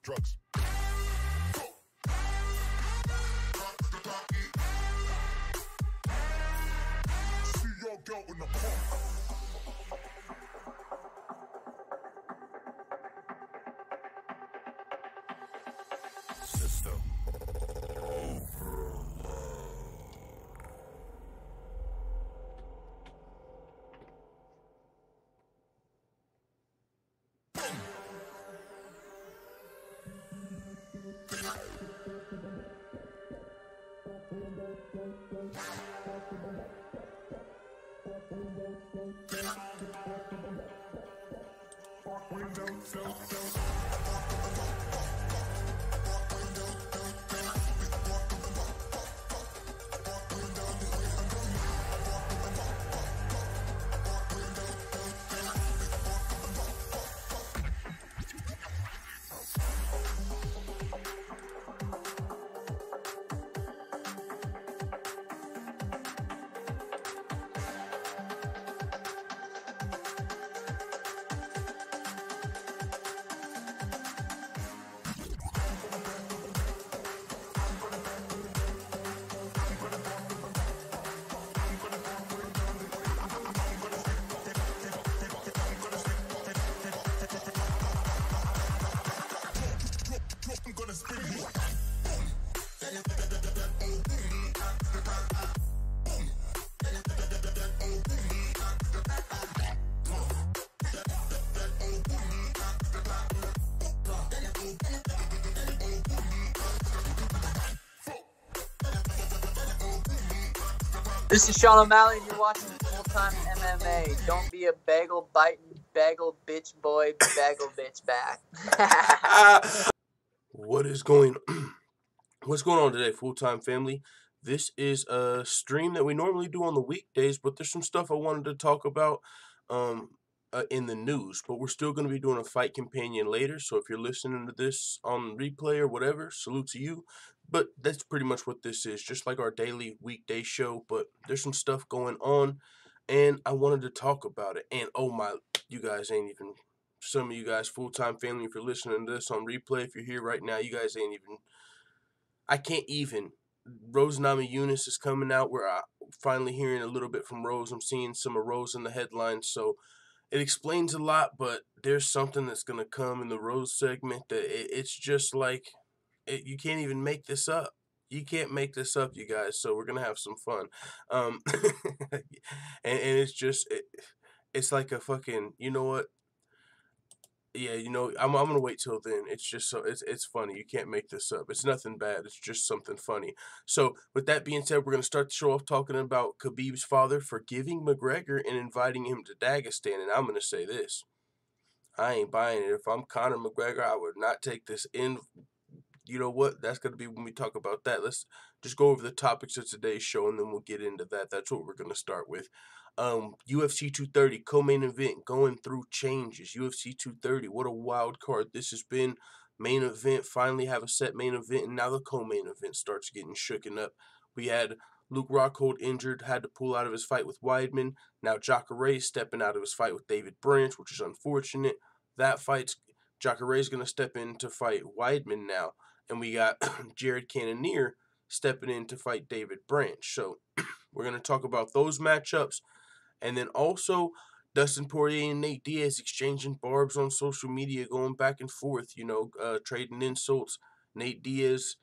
Drugs. See your girl in the park. System overload. This is Sean O'Malley, and you're watching Full-Time MMA. Don't be a bagel biting, bagel bitch boy, bagel bitch back. What's going on today, Full-Time family? This is a stream that we normally do on the weekdays, but there's some stuff I wanted to talk about in the news. But we're still going to be doing a fight companion later, so if you're listening to this on replay or whatever, salute to you. But that's pretty much what this is, just like our daily weekday show. But there's some stuff going on, and I wanted to talk about it. And oh my, you guys ain't even, some of you guys, full-time family, if you're listening to this on replay, if you're here right now, you guys ain't even, I can't even. Rose Namajunas is coming out. We're finally hearing a little bit from Rose. I'm seeing some of Rose in the headlines, so it explains a lot, but there's something that's going to come in the Rose segment that it's just like, you can't even make this up. You can't make this up, you guys, so we're going to have some fun. And it's just, it's like a fucking, you know what? Yeah, you know, I'm gonna wait till then. It's just so it's funny. You can't make this up. It's nothing bad. It's just something funny. So with that being said, we're gonna start the show off talking about Khabib's father forgiving McGregor and inviting him to Dagestan. And I'm gonna say this: I ain't buying it. If I'm Conor McGregor, I would not take this in. You know what? That's gonna be when we talk about that. Let's just go over the topics of today's show, and then we'll get into that. That's what we're gonna start with. UFC 230 co-main event going through changes. UFC 230, what a wild card this has been. Main event, finally have a set main event, and now the co-main event starts getting shooken up. We had Luke Rockhold injured, had to pull out of his fight with Weidman. Now Jacare stepping out of his fight with David Branch, which is unfortunate. That fight's, Jacare is going to step in to fight Weidman now. And we got Jared Cannonier stepping in to fight David Branch. So we're going to talk about those matchups. And then also Dustin Poirier and Nate Diaz exchanging barbs on social media, going back and forth, you know, trading insults. Nate Diaz,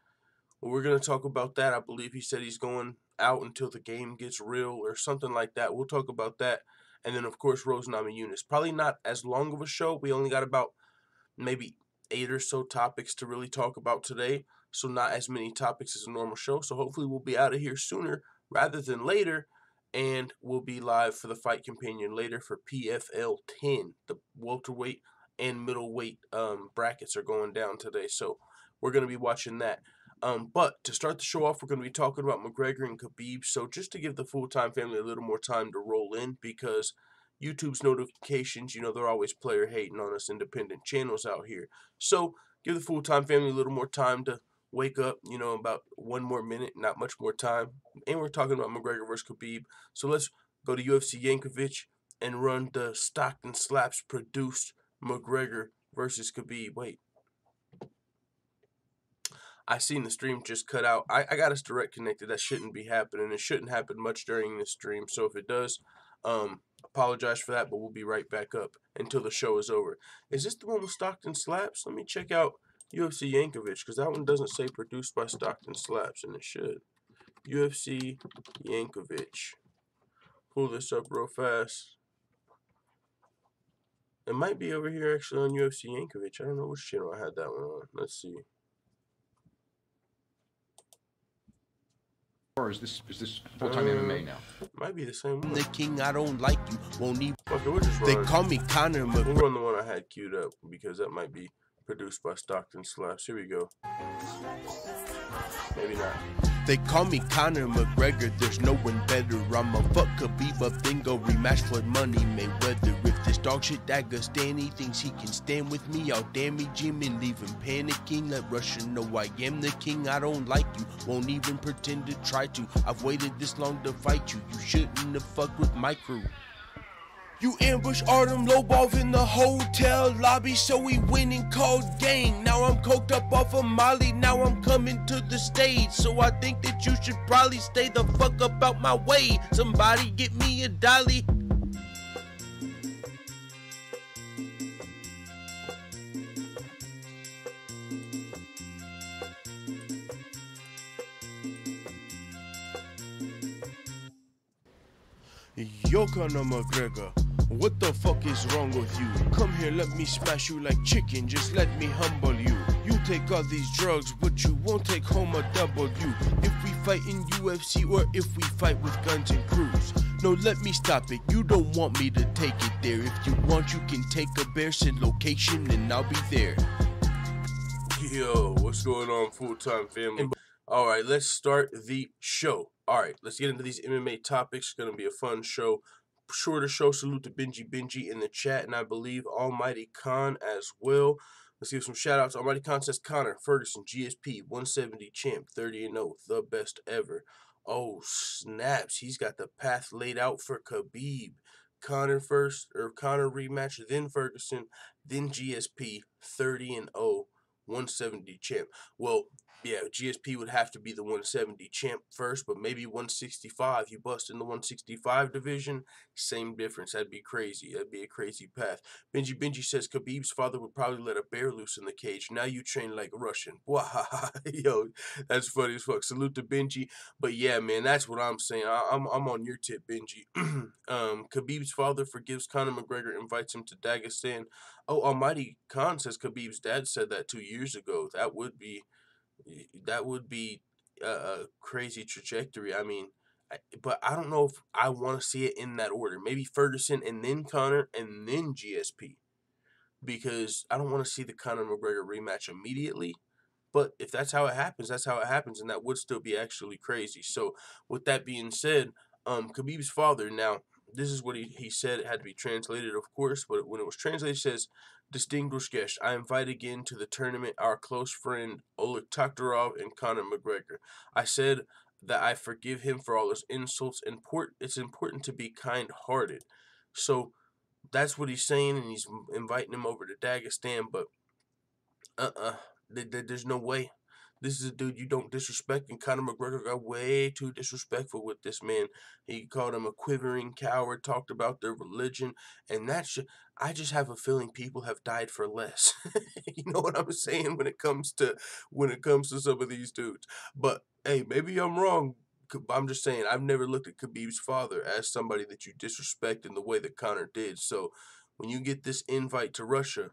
well, we're going to talk about that. I believe he said he's going out until the game gets real or something like that. We'll talk about that. And then, of course, Rose Namajunas. Probably not as long of a show. We only got about maybe 8 or so topics to really talk about today. So not as many topics as a normal show. So hopefully we'll be out of here sooner rather than later. And we'll be live for the Fight Companion later for PFL 10. The welterweight and middleweight brackets are going down today, so we're going to be watching that. But to start the show off, we're going to be talking about McGregor and Khabib. So just to give the full-time family a little more time to roll in, because YouTube's notifications, you know, they're always player hating on us independent channels out here. So give the full-time family a little more time to wake up, you know, about 1 more minute, not much more time. And we're talking about McGregor versus Khabib. So let's go to UFC Yankovic and run the Stockton Slaps produced McGregor versus Khabib. Wait. I seen the stream just cut out. I got us direct connected. That shouldn't be happening. It shouldn't happen much during this stream. So if it does, apologize for that, but we'll be right back up until the show is over. Is this the one with Stockton Slaps? Let me check out UFC Yankovic, because that one doesn't say produced by Stockton Slaps, and it should. UFC Yankovic. Pull this up real fast. It might be over here actually on UFC Yankovic. I don't know which channel I had that one on. Let's see. Or is this full-time MMA now? Might be the same one. The king, I don't like you. Won't even. Okay, we'll just They run. call me Conor We'll McGregor. run the one I had queued up, because that might be produced by Stockton Slaps. Here we go. Maybe not. They call me Conor McGregor. There's no one better. I'm a fuck Khabib up, then go rematch for money. Mayweather. If this dog shit Dagestan, he thinks he can stand with me, I'll damage him and leave him panicking. Let Russia know I am the king. I don't like you. Won't even pretend to try to. I've waited this long to fight you. You shouldn't have fucked with my crew. You ambush Artem Lobov in the hotel lobby, so we went and called gang. Now I'm coked up off of Molly, now I'm coming to the stage. So I think that you should probably stay the fuck up out my way. Somebody get me a dolly. Yo, Conor McGregor, what the fuck is wrong with you? Come here, let me smash you like chicken, just let me humble you. You take all these drugs, but you won't take home a W. If we fight in UFC or if we fight with guns and crews. No, let me stop it, you don't want me to take it there. If you want, you can take a bear, send location, and I'll be there. Yo, what's going on, full-time family? All right, let's start the show. All right, let's get into these MMA topics. It's going to be a fun show. Shorter show. Salute to Benji in the chat, and I believe Almighty Khan as well. Let's give some shout-outs. Almighty Khan says, Connor Ferguson, GSP, 170 champ, 30-0, the best ever. Oh, snaps. He's got the path laid out for Khabib. Conor first, or Conor rematch, then Ferguson, then GSP, 30-0, 170 champ. Well, yeah, GSP would have to be the 170 champ first, but maybe 165. You bust in the 165 division, same difference. That'd be crazy. That'd be a crazy path. Benji says Khabib's father would probably let a bear loose in the cage. Now you train like a Russian. Wow, yo, that's funny as fuck. Salute to Benji. But yeah, man, that's what I'm saying. I'm on your tip, Benji. Khabib's father forgives Conor McGregor, invites him to Dagestan. Oh, Almighty Khan says Khabib's dad said that 2 years ago. That would be a crazy trajectory. I mean, but I don't know if I want to see it in that order. Maybe Ferguson and then Conor and then GSP, because I don't want to see the Conor McGregor rematch immediately. But if that's how it happens, that's how it happens, and that would still be actually crazy. So with that being said, Khabib's father, now this is what he said. It had to be translated, of course, but when it was translated, it says, "Distinguished guest, I invite again to the tournament our close friend Oleg Taktarov and Conor McGregor. I said that I forgive him for all his insults. It's important to be kind-hearted." So that's what he's saying, and he's inviting him over to Dagestan, but there's no way. This is a dude you don't disrespect, and Conor McGregor got way too disrespectful with this man. He called him a quivering coward, talked about their religion, and I just have a feeling people have died for less. You know what I'm saying when it comes to some of these dudes. But hey, maybe I'm wrong. I'm just saying, I've never looked at Khabib's father as somebody that you disrespect in the way that Conor did. So when you get this invite to Russia,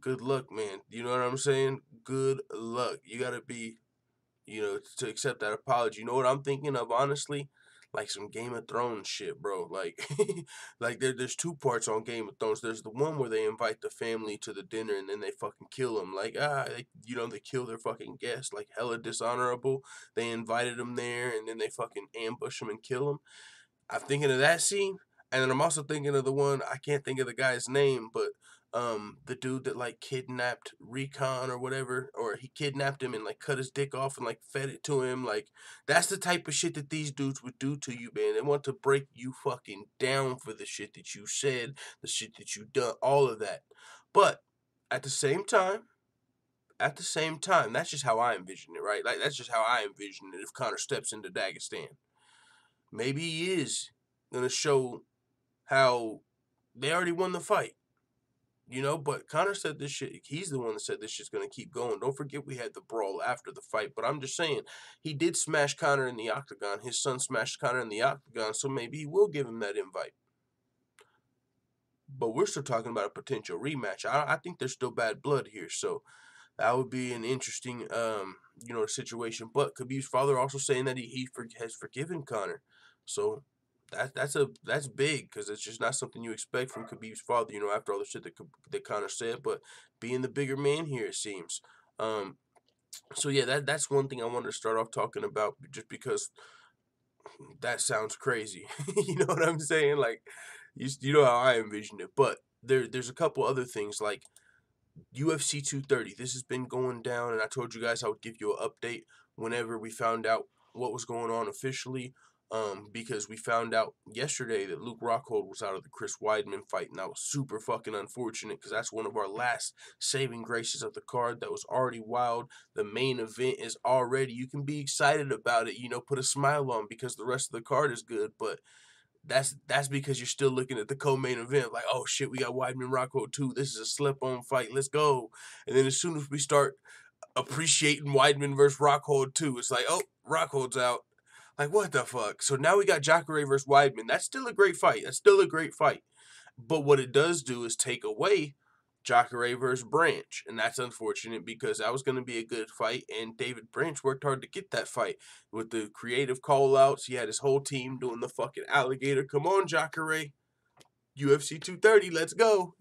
good luck, man. You know what I'm saying? Good luck. You gotta be, to accept that apology. You know what I'm thinking of, honestly? Like some Game of Thrones shit, bro. Like, like there's two parts on Game of Thrones. There's the one where they invite the family to the dinner and then they fucking kill them. Like, they kill their fucking guests. Like, hella dishonorable. They invited them there and then they fucking ambush them and kill them. I'm thinking of that scene, and then I'm also thinking of the one, I can't think of the guy's name, but the dude that like kidnapped Recon or whatever, or he kidnapped him and like cut his dick off and like fed it to him. Like, that's the type of shit that these dudes would do to you, man. They want to break you fucking down for the shit that you said, the shit that you done, all of that. But at the same time, that's just how I envision it, right? Like, that's just how I envision it if Conor steps into Dagestan. Maybe he is gonna show how they already won the fight, but Conor said this shit. He's the one that said this shit's gonna keep going. Don't forget we had the brawl after the fight, but I'm just saying, he did smash Conor in the octagon. His son smashed Conor in the octagon, so maybe he will give him that invite. But we're still talking about a potential rematch. I think there's still bad blood here, so that would be an interesting, situation. But Khabib's father also saying that he has forgiven Conor. So that's big, because it's just not something you expect from Khabib's father, after all the shit that Conor said. But being the bigger man here, it seems. So yeah, that's one thing I wanted to start off talking about, just because that sounds crazy. You know what I'm saying? Like, you know how I envision it. But there's a couple other things, like UFC 230. This has been going down, and I told you guys I would give you an update whenever we found out what was going on officially. Because we found out yesterday that Luke Rockhold was out of the Chris Weidman fight, and that was super fucking unfortunate, because that's one of our last saving graces of the card. That was already wild. The main event is already, you can be excited about it, put a smile on, because the rest of the card is good, but that's because you're still looking at the co-main event like, oh shit, we got Weidman Rockhold too. This is a slip-on fight. Let's go. And then as soon as we start appreciating Weidman versus Rockhold too, it's like, oh, Rockhold's out. Like, what the fuck? So now we got Jacare versus Weidman. That's still a great fight. But what it does do is take away Jacare versus Branch. And that's unfortunate, because that was going to be a good fight. And David Branch worked hard to get that fight. With the creative call-outs, he had his whole team doing the fucking alligator. Come on, Jacare. UFC 230, let's go.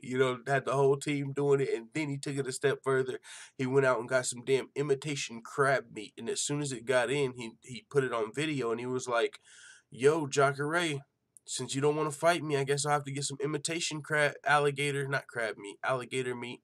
Had the whole team doing it, and then he took it a step further. He went out and got some damn imitation crab meat, and as soon as it got in, he put it on video, and he was like, yo, Jacare, since you don't want to fight me, I guess I'll have to get some imitation alligator meat.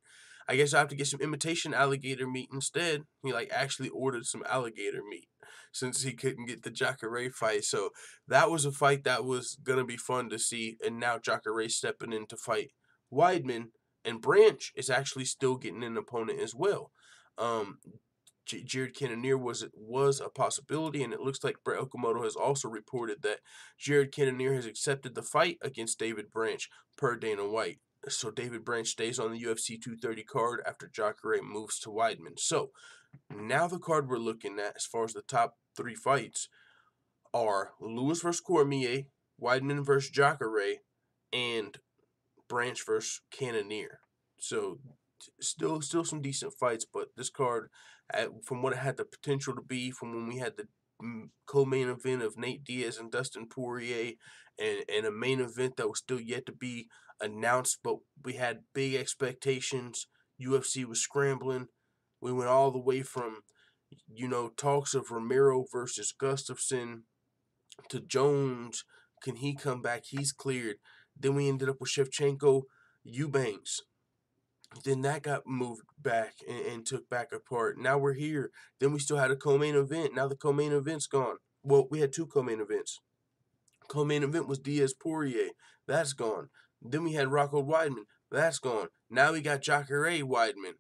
I guess I have to get some imitation alligator meat instead. He actually ordered some alligator meat. since he couldn't get the Jacare fight. So that was a fight that was going to be fun to see. And now Jacare stepping in to fight Weidman. And Branch is actually still getting an opponent as well. Jared Cannonier was a possibility, and it looks like Brett Okamoto has also reported that Jared Cannonier has accepted the fight against David Branch per Dana White. So David Branch stays on the UFC 230 card after Jacare moves to Weidman. So now the card we're looking at as far as the top 3 fights are Lewis versus Cormier, Weidman versus Jacare, and Branch versus Cannonier. So still some decent fights, but this card, from what it had the potential to be, from when we had the co-main event of Nate Diaz and Dustin Poirier, and a main event that was still yet to be announced, but we had big expectations. UFC was scrambling. We went all the way from, talks of Romero versus Gustafsson to Jones. Can he come back? He's cleared. Then we ended up with Shevchenko, Eubanks. Then that got moved back and took back apart. Now we're here. Then we still had a co-main event. Now the co-main event's gone. Well, we had 2 co-main events. Co-main event was Diaz-Poirier. That's gone. Then we had Rockhold Weidman. That's gone. Now we got Jacare Weidman.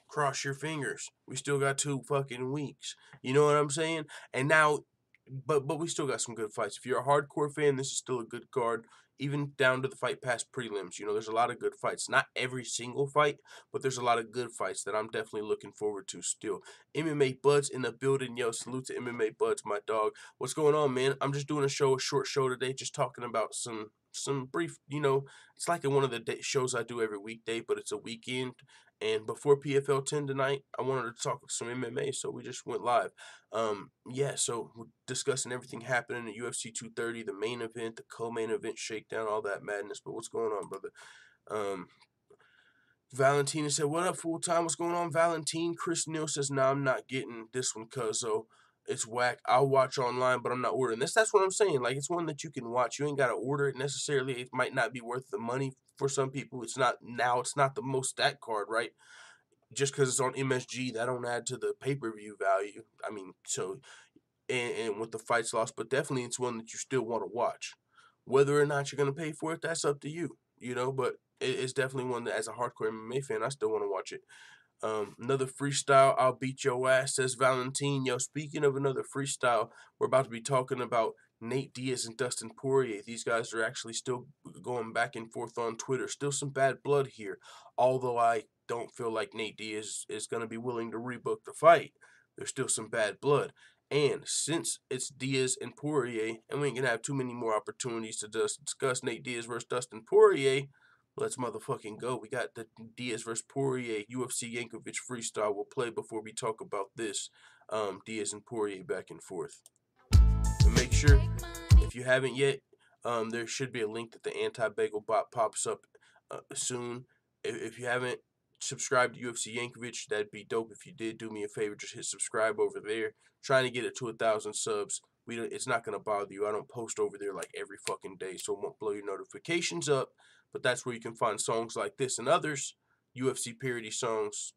Cross your fingers. We still got 2 fucking weeks. You know what I'm saying? And now, but we still got some good fights. If you're a hardcore fan, this is still a good card. Even down to the Fight Pass prelims, there's a lot of good fights. Not every single fight, but there's a lot of good fights that I'm definitely looking forward to still. MMA Buds in the building. Yo, salute to MMA Buds, my dog. What's going on, man? I'm just doing a short show today, just talking about some brief, it's like in one of the shows I do every weekday, but it's a weekend. And before PFL 10 tonight, I wanted to talk some MMA, so we just went live. So we're discussing everything happening at UFC 230, the main event, the co-main event shakedown, all that madness. But what's going on, brother? Valentina said, what up, full time? What's going on, Valentine? Chris Neal says, nah, I'm not getting this one, cuzzo. It's whack. I'll watch online, but I'm not ordering this. That's what I'm saying. Like, it's one that you can watch. You ain't got to order it necessarily. It might not be worth the money for some people. It's not the most stacked card, right? Just because it's on MSG, that don't add to the pay-per-view value. I mean, so, and with the fights lost, but definitely it's one that you still want to watch. Whether or not you're going to pay for it, that's up to you, but it's definitely one that, as a hardcore MMA fan, I still want to watch it. Another freestyle, I'll beat your ass, says Valentine. Yo, speaking of another freestyle, we're about to be talking about Nate Diaz and Dustin Poirier. These guys are actually still going back and forth on Twitter. Still some bad blood here, although I don't feel like Nate Diaz is going to be willing to rebook the fight. There's still some bad blood. And since it's Diaz and Poirier, and we ain't going to have too many more opportunities to discuss Nate Diaz versus Dustin Poirier, let's motherfucking go. We got the Diaz versus Poirier UFC Yankovic freestyle we'll play before we talk about this Diaz and Poirier back and forth. And make sure, if you haven't yet, there should be a link that the anti-bagel bot pops up soon. If you haven't subscribed to UFC Yankovic, that'd be dope. If you did, do me a favor, just hit subscribe over there. Trying to get it to 1,000 subs. It's not going to bother you. I don't post over there like every fucking day, so it won't blow your notifications up. But that's where you can find songs like this and others, UFC parody songs.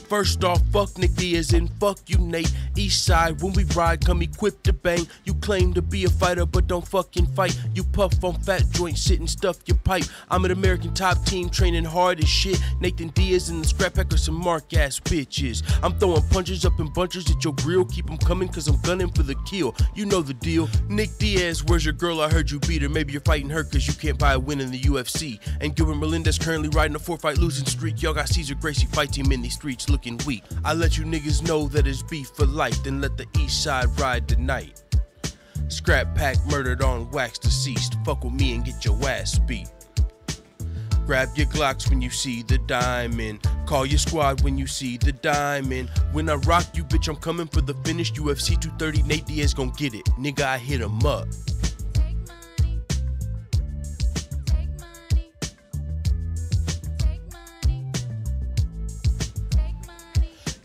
First off, fuck Nick Diaz and fuck you, Nate. East side, when we ride, come equipped to bang. You claim to be a fighter, but don't fucking fight. You puff on fat joints, sit and stuff your pipe. I'm an American top team, training hard as shit. Nathan Diaz and the Scrap Pack are some mark-ass bitches. I'm throwing punches up in bunches at your grill. Keep them coming, cause I'm gunning for the kill. You know the deal. Nick Diaz, where's your girl? I heard you beat her. Maybe you're fighting her cause you can't buy a win in the UFC. And Gilbert Melendez currently riding a 4-fight losing streak. Y'all got Cesar Gracie fight team in these streets looking weak. I let you niggas know that it's beef for life, then let the east side ride tonight. Scrap Pack murdered on wax deceased. Fuck with me and get your ass beat. Grab your Glocks when you see the diamond. Call your squad when you see the diamond. When I rock you, bitch, I'm coming for the finish. UFC 230, Nate Diaz gon' get it. Nigga, I hit him up.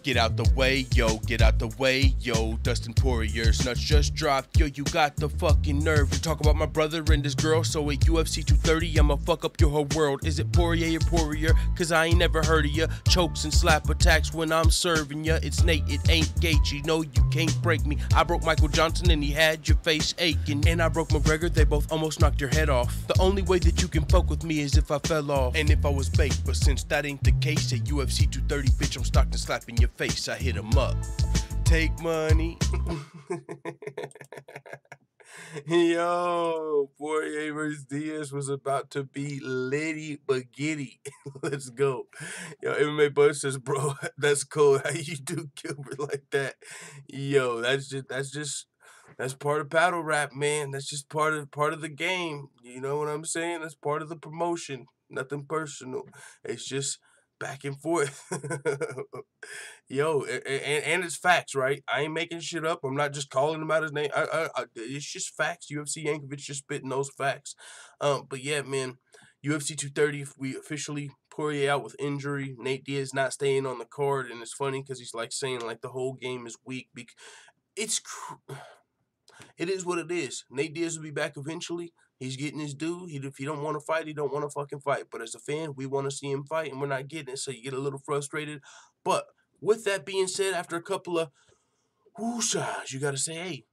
Get out the way, yo, get out the way, yo. Dustin Poirier's nuts just dropped, yo. You got the fucking nerve to talk about my brother and this girl. So at UFC 230, I'ma fuck up your whole world. Is it Poirier or Poirier? Cause I ain't never heard of ya. Chokes and slap attacks when I'm serving ya. It's Nate, it ain't Gaethje. No, you can't break me. I broke Michael Johnson and he had your face aching. And I broke McGregor, they both almost knocked your head off. The only way that you can fuck with me is if I fell off. And if I was baked, but since that ain't the case, at UFC 230, bitch, I'm stocked and slapping your face. I hit him up. Take money. Yo, Poirier versus Diaz was about to be litty but giddy. Let's go. Yo, MMA Buzz says, bro, that's cool. How you do Gilbert like that? Yo, that's part of battle rap, man. That's just part of the game. You know what I'm saying? That's part of the promotion. Nothing personal. It's just back and forth. Yo, and it's facts, right? I ain't making shit up. I'm not just calling him out his name. It's just facts. UFC Yankovic just spitting those facts. But yeah, man, UFC 230, we officially Poirier out with injury. Nate Diaz not staying on the card, and it's funny because he's like saying like the whole game is weak. It is what it is. Nate Diaz will be back eventually. He's getting his due. If he don't want to fight, he don't want to fucking fight. But as a fan, we want to see him fight, and we're not getting it, so you get a little frustrated. But with that being said, after a couple of whoosahs, you got to say, hey,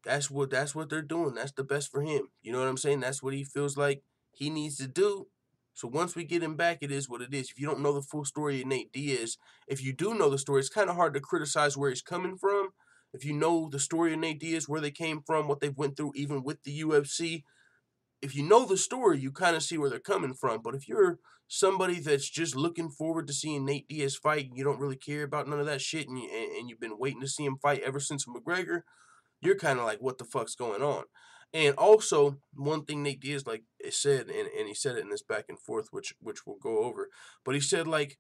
that's what they're doing. That's the best for him. You know what I'm saying? That's what he feels like he needs to do. So once we get him back, it is what it is. If you don't know the full story of Nate Diaz, if you do know the story, it's kind of hard to criticize where he's coming from. If you know the story of Nate Diaz, where they came from, what they've went through, even with the UFC, if you know the story, you kind of see where they're coming from. But if you're somebody that's just looking forward to seeing Nate Diaz fight, and you don't really care about none of that shit, and you've been waiting to see him fight ever since McGregor, you're kind of like, what the fuck's going on? And also, one thing Nate Diaz like said, and he said it in this back and forth, which we'll go over, but he said like,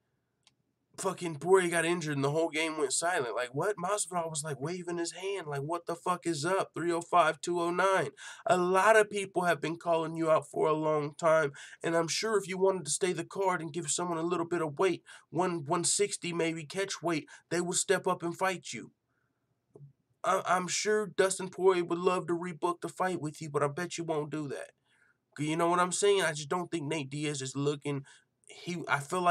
fucking Poirier got injured and the whole game went silent. Like, what? Masvidal was like waving his hand. Like, what the fuck is up? 305, 209. A lot of people have been calling you out for a long time. And I'm sure if you wanted to stay the card and give someone a little bit of weight, 160 maybe catch weight, they would step up and fight you. I'm sure Dustin Poirier would love to rebook the fight with you, but I bet you won't do that. You know what I'm saying? I just don't think Nate Diaz is looking... I felt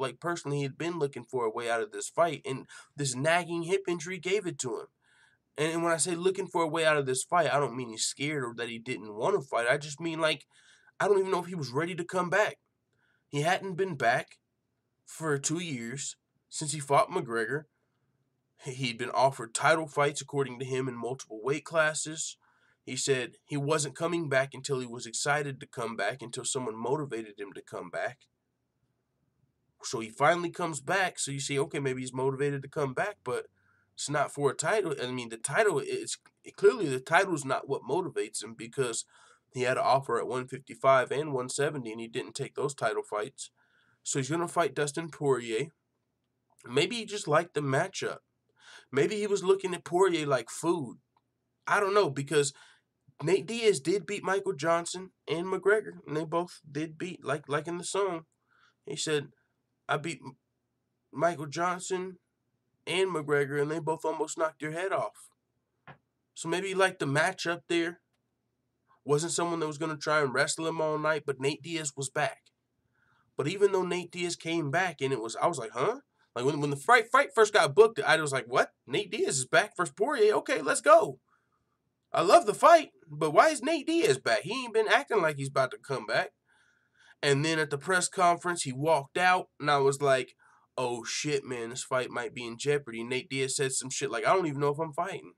like personally he had been looking for a way out of this fight, and this nagging hip injury gave it to him. And when I say looking for a way out of this fight, I don't mean he's scared or that he didn't want to fight. I just mean like, I don't even know if he was ready to come back. He hadn't been back for 2 years since he fought McGregor. He'd been offered title fights, according to him, in multiple weight classes. He said he wasn't coming back until he was excited to come back, until someone motivated him to come back. So he finally comes back, so you see, okay, maybe he's motivated to come back, but it's not for a title. I mean, the title, clearly the title is not what motivates him, because he had an offer at 155 and 170, and he didn't take those title fights. So he's going to fight Dustin Poirier. Maybe he just liked the matchup. Maybe he was looking at Poirier like food. I don't know, because Nate Diaz did beat Michael Johnson and McGregor, and they both did beat, like in the song. He said, I beat Michael Johnson and McGregor, and they both almost knocked your head off. So maybe he liked the matchup there. Wasn't someone that was going to try and wrestle him all night, but Nate Diaz was back. But even though Nate Diaz came back, and I was like, huh? Like when the fight first got booked, I was like, what? Nate Diaz is back versus Poirier? Okay, let's go. I love the fight, but why is Nate Diaz back? He ain't been acting like he's about to come back. And then at the press conference, he walked out, and I was like, oh shit, man, this fight might be in jeopardy. Nate Diaz said some shit like, I don't even know if I'm fighting.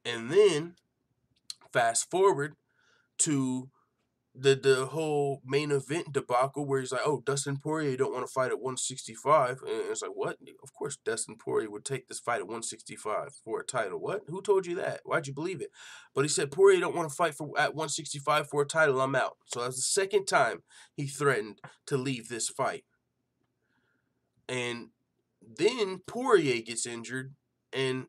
And then, fast forward to the whole main event debacle where he's like, oh, Dustin Poirier don't want to fight at 165. And it's like, what? Of course Dustin Poirier would take this fight at 165 for a title. What? Who told you that? Why'd you believe it? But he said, Poirier don't want to fight at 165 for a title. I'm out. So that was the second time he threatened to leave this fight. And then Poirier gets injured, and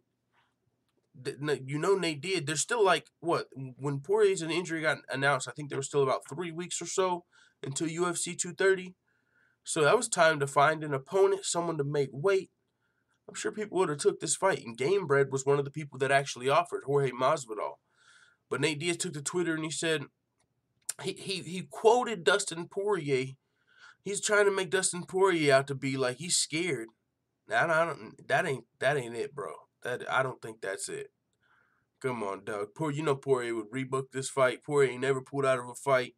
you know Nate Diaz, there's still like, what, when Poirier's injury got announced, I think there was still about 3 weeks or so until UFC 230. So that was time to find an opponent, someone to make weight. I'm sure people would have took this fight. And Game Bread was one of the people that actually offered Jorge Masvidal. But Nate Diaz took to Twitter and he said, he quoted Dustin Poirier. He's trying to make Dustin Poirier out to be like he's scared. That ain't it, bro. I don't think that's it. Come on, dog. You know Poirier would rebook this fight. Poirier ain't never pulled out of a fight.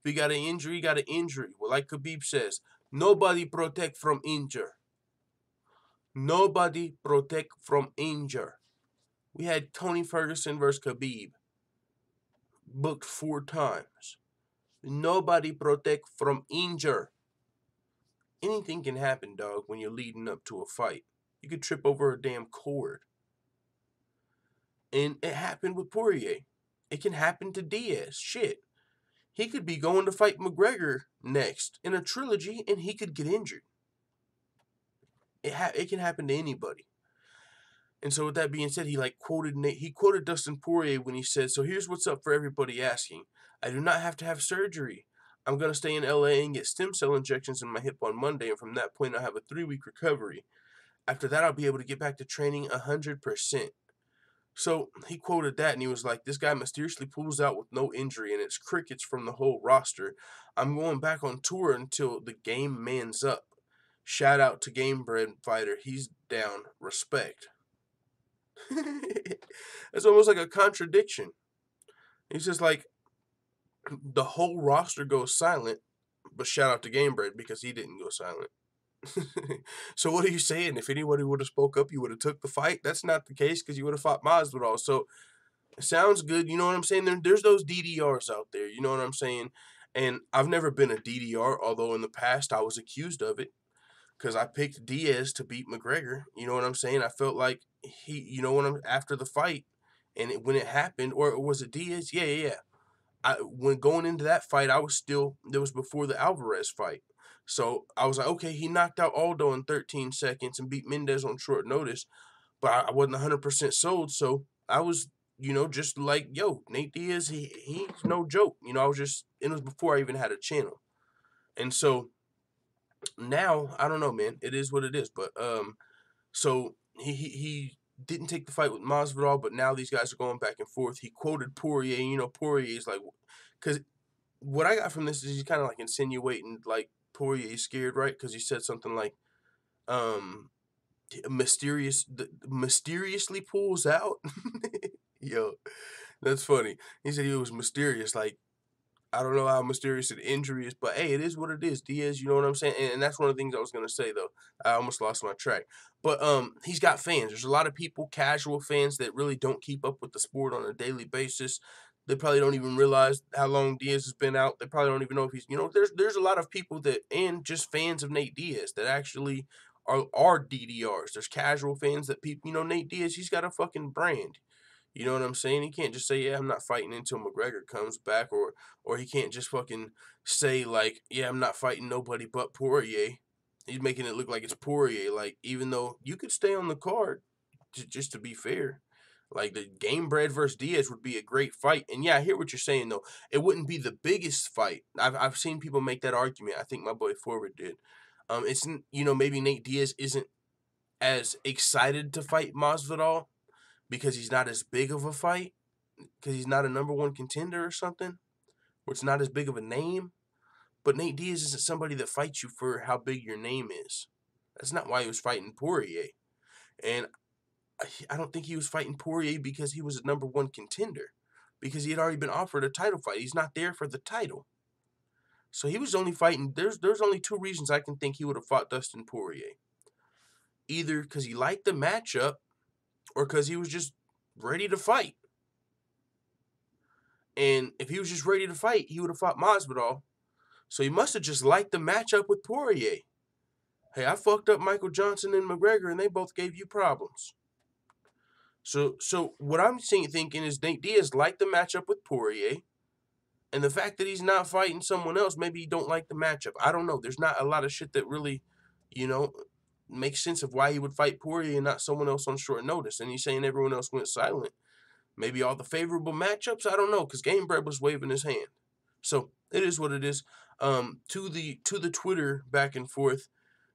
If he got an injury, he got an injury. Well, like Khabib says, nobody protect from injure. Nobody protect from injure. We had Tony Ferguson versus Khabib. Booked 4 times. Nobody protect from injure. Anything can happen, dog, when you're leading up to a fight. You could trip over a damn cord. And it happened with Poirier. It can happen to Diaz. Shit. He could be going to fight McGregor next in a trilogy, and he could get injured. It can happen to anybody. And so with that being said, he quoted Dustin Poirier when he said, "So here's what's up for everybody asking. I do not have to have surgery. I'm going to stay in LA and get stem cell injections in my hip on Monday, and from that point I'll have a 3-week recovery. After that, I'll be able to get back to training 100%. So he quoted that, and he was like, this guy mysteriously pulls out with no injury, and it's crickets from the whole roster. I'm going back on tour until the game mans up. Shout out to Game Bread Fighter. He's down. Respect." It's almost like a contradiction. He's just like, the whole roster goes silent, but shout out to Game Bread because he didn't go silent. So what are you saying? If anybody would have spoke up, you would have took the fight? That's not the case because you would have fought Masvidal. So it sounds good. You know what I'm saying? There's those DDRs out there. You know what I'm saying? And I've never been a DDR, although in the past I was accused of it because I picked Diaz to beat McGregor. You know what I'm saying? I felt like after the fight and when it happened, or was it Diaz? Yeah. When going into that fight, it was before the Alvarez fight. So I was like, okay, he knocked out Aldo in 13 seconds and beat Mendez on short notice, but I wasn't 100% sold. So I was, just like, yo, Nate Diaz, he's no joke. It was before I even had a channel. And so now, I don't know, man, it is what it is. But, so he didn't take the fight with Masvidal, but now these guys are going back and forth. He quoted Poirier, Poirier is like, because what I got from this is he's kind of like insinuating like Poirier is scared, right? Because he said something like, mysteriously pulls out. Yo, that's funny. He said he was mysterious. Like, I don't know how mysterious an injury is, but hey, it is what it is. Diaz, you know what I'm saying? And that's one of the things I was gonna say though. I almost lost my track. But he's got fans. There's a lot of people, casual fans, that really don't keep up with the sport on a daily basis. They probably don't even realize how long Diaz has been out. They probably don't even know if he's, there's a lot of people and just fans of Nate Diaz that actually are DDRs. There's casual fans that people, Nate Diaz, he's got a fucking brand. You know what I'm saying? He can't just say, yeah, I'm not fighting until McGregor comes back, or he can't just fucking say, like, yeah, I'm not fighting nobody but Poirier. He's making it look like it's Poirier, like, even though you could stay on the card, just to be fair. Like, the Game Bread versus Diaz would be a great fight. And yeah, I hear what you're saying, though. It wouldn't be the biggest fight. I've seen people make that argument. I think my boy Forward did. It's, maybe Nate Diaz isn't as excited to fight Masvidal because he's not as big of a fight, because he's not a #1 contender or something, or it's not as big of a name. But Nate Diaz isn't somebody that fights you for how big your name is. That's not why he was fighting Poirier. And I don't think he was fighting Poirier because he was a #1 contender, because he had already been offered a title fight. He's not there for the title. So he was only fighting, there's only 2 reasons I can think he would have fought Dustin Poirier. Either because he liked the matchup, or because he was just ready to fight. And if he was just ready to fight, he would have fought Masvidal. So he must have just liked the matchup with Poirier. Hey, I fucked up Michael Johnson and McGregor, and they both gave you problems. So what I'm thinking is Nate Diaz liked the matchup with Poirier, and the fact that he's not fighting someone else, maybe he don't like the matchup. I don't know. There's not a lot of shit that really, makes sense of why he would fight Poirier and not someone else on short notice. And he's saying everyone else went silent. Maybe all the favorable matchups? I don't know, because Game Bread was waving his hand. So it is what it is. To the Twitter back and forth,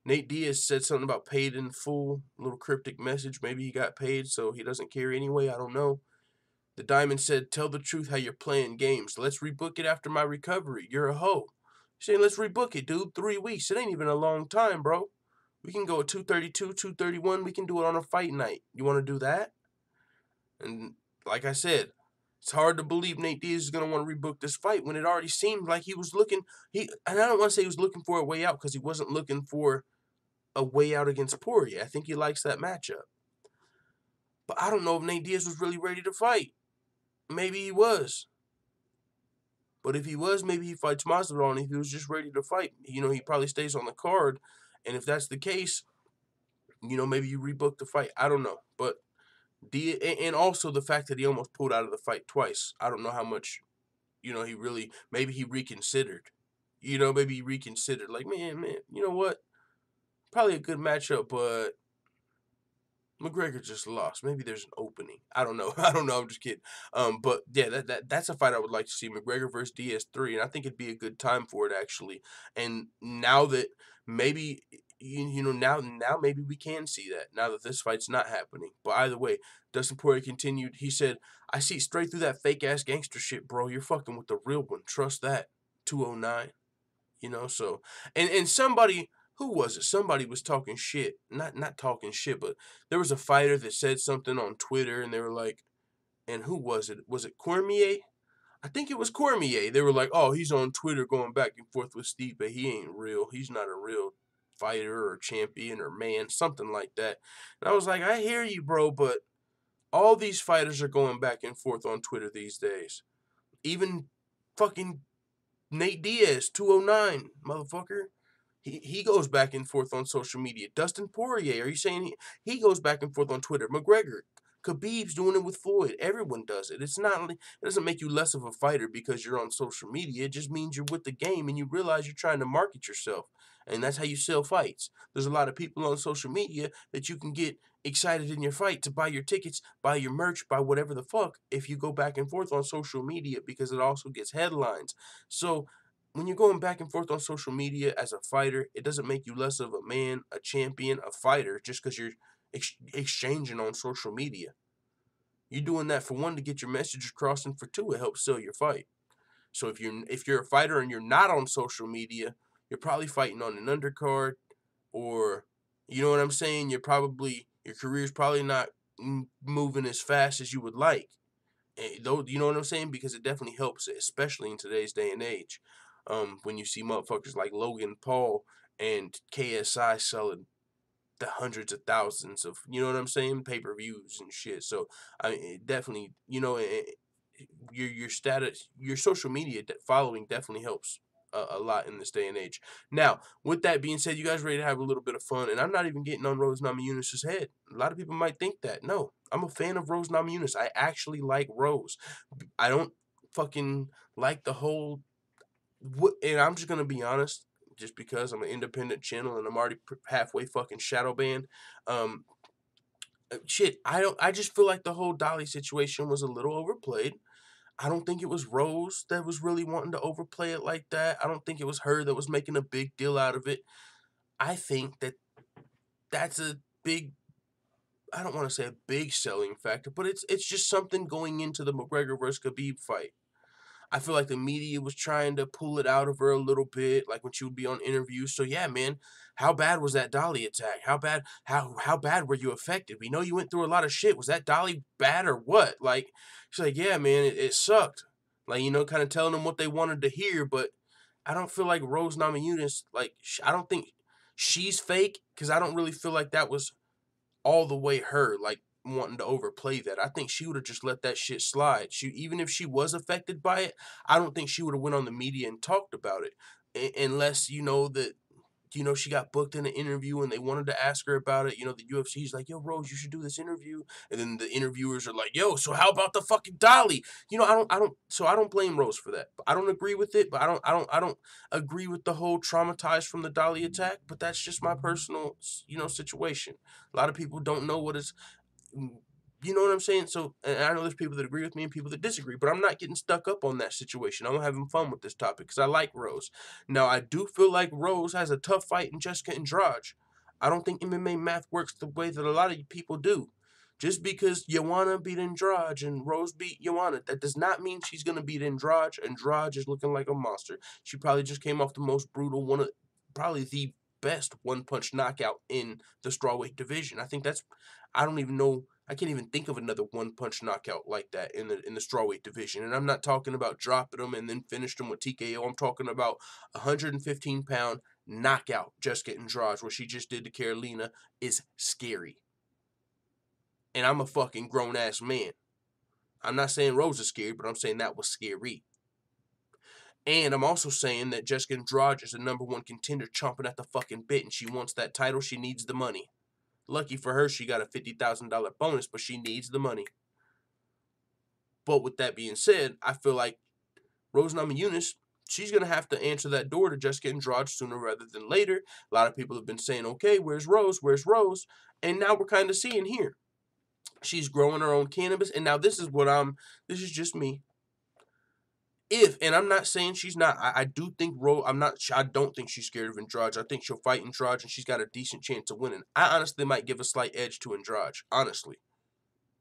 Nate Diaz said something about paid in full, a little cryptic message. Maybe he got paid, so he doesn't care anyway. I don't know. The Diamond said, tell the truth how you're playing games. Let's rebook it after my recovery. You're a hoe. He's saying, let's rebook it, dude. 3 weeks. It ain't even a long time, bro. We can go at 232, 231. We can do it on a fight night. You want to do that? And like I said, it's hard to believe Nate Diaz is going to want to rebook this fight when it already seemed like he was looking. And I don't want to say he was looking for a way out because he wasn't looking for a way out against Poirier. I think he likes that matchup. But I don't know if Nate Diaz was really ready to fight. Maybe he was. But if he was, maybe he fights Masvidal. And if he was just ready to fight, he probably stays on the card. And if that's the case, maybe you rebook the fight. I don't know. But and also the fact that he almost pulled out of the fight twice. I don't know how much, he really, maybe he reconsidered. Maybe he reconsidered. Like, man, you know what? Probably a good matchup, but McGregor just lost. Maybe there's an opening. I don't know. I'm just kidding. But yeah, that's a fight I would like to see. McGregor versus Diaz 3, and I think it'd be a good time for it actually. And now that maybe now maybe we can see that now that this fight's not happening. But either way, Dustin Poirier continued. He said, "I see straight through that fake ass gangster shit, bro. You're fucking with the real one. Trust that." 209. So and somebody. Who was it? Somebody was talking shit. Not talking shit, but there was a fighter that said something on Twitter, and they were like, and who was it? Was it Cormier? I think it was Cormier. They were like, oh, he's on Twitter going back and forth with Stipe. He ain't real. He's not a real fighter or champion or man, something like that. And I was like, I hear you, bro, but all these fighters are going back and forth on Twitter these days. Even fucking Nate Diaz, 209, motherfucker. He goes back and forth on social media. Dustin Poirier, are you saying he goes back and forth on Twitter? McGregor, Khabib's doing it with Floyd. Everyone does it. It doesn't make you less of a fighter because you're on social media. It just means you're with the game and you realize you're trying to market yourself. And that's how you sell fights. There's a lot of people on social media that you can get excited in your fight to buy your tickets, buy your merch, buy whatever the fuck if you go back and forth on social media because it also gets headlines. So when you're going back and forth on social media as a fighter, it doesn't make you less of a man, a champion, a fighter, just because you're exchanging on social media. You're doing that for one to get your message across, and for two, it helps sell your fight. So if you're a fighter and you're not on social media, you're probably fighting on an undercard, or you know what I'm saying. Your career's probably not moving as fast as you would like. Though, you know what I'm saying, because it definitely helps, especially in today's day and age. When you see motherfuckers like Logan Paul and KSI selling the hundreds of thousands of, you know what I'm saying, pay-per-views and shit. So I mean, it definitely, your status, your social media following definitely helps a lot in this day and age. Now, with that being said, you guys ready to have a little bit of fun? And I'm not even getting on Rose Namajunas' head. A lot of people might think that. No, I'm a fan of Rose Namajunas. I actually like Rose. I don't fucking like the whole. And I'm just gonna be honest, just because I'm an independent channel and I'm already halfway fucking shadow banned. Shit, I just feel like the whole Dolly situation was a little overplayed. I don't think it was Rose that was really wanting to overplay it like that. I don't think it was her that was making a big deal out of it. I think that's a big. I don't want to say a big selling factor, but it's just something going into the McGregor versus Khabib fight. I feel like the media was trying to pull it out of her a little bit, like when she would be on interviews. So yeah, man, how bad was that Dolly attack? How bad were you affected? We know you went through a lot of shit. Was that Dolly bad or what? Like, she's like, yeah, man, it sucked. Like, kind of telling them what they wanted to hear. But I don't feel like Rose Namajunas, like, I don't think she's fake, because I don't really feel like that was all the way her, like, wanting to overplay that. I think she would have just let that shit slide. Even if she was affected by it, I don't think she would have went on the media and talked about it, unless that she got booked in an interview and they wanted to ask her about it. The UFC's like, yo, Rose, you should do this interview, and then the interviewers are like, yo, so how about the fucking Dolly? So I don't blame Rose for that. I don't agree with it, but I don't agree with the whole traumatized from the Dolly attack. But that's just my personal situation. A lot of people don't know what it's you know what I'm saying? So, and I know there's people that agree with me and people that disagree, but I'm not getting stuck up on that situation. I'm having fun with this topic because I like Rose. Now, I do feel like Rose has a tough fight in Jessica Andrade. I don't think MMA math works the way that a lot of people do. Just because Joanna beat Andrade and Rose beat Joanna, that does not mean she's going to beat Andrade. Andrade is looking like a monster. She probably just came off the most brutal, probably the best one-punch knockout in the strawweight division. I think I don't even know, I can't even think of another one-punch knockout like that in the strawweight division. And I'm not talking about dropping them and then finished them with TKO. I'm talking about 115-pound knockout Jessica Andrade, where she just did to Carolina, is scary. And I'm a fucking grown-ass man. I'm not saying Rose is scary, but I'm saying that was scary. And I'm also saying that Jessica Andrade is the #1 contender chomping at the fucking bit, and she wants that title. She needs the money. Lucky for her, she got a $50,000 bonus, but she needs the money. But with that being said, I feel like Rose Namajunas, she's going to have to answer that door to Jessica Andrade sooner rather than later. A lot of people have been saying, okay, where's Rose? Where's Rose? And now we're kind of seeing here. She's growing her own cannabis, and now this is just me. And I'm not saying she's not, I do think Rose, I don't think she's scared of Andrade. I think she'll fight Andrade, and she's got a decent chance of winning. I honestly might give a slight edge to Andrade, honestly.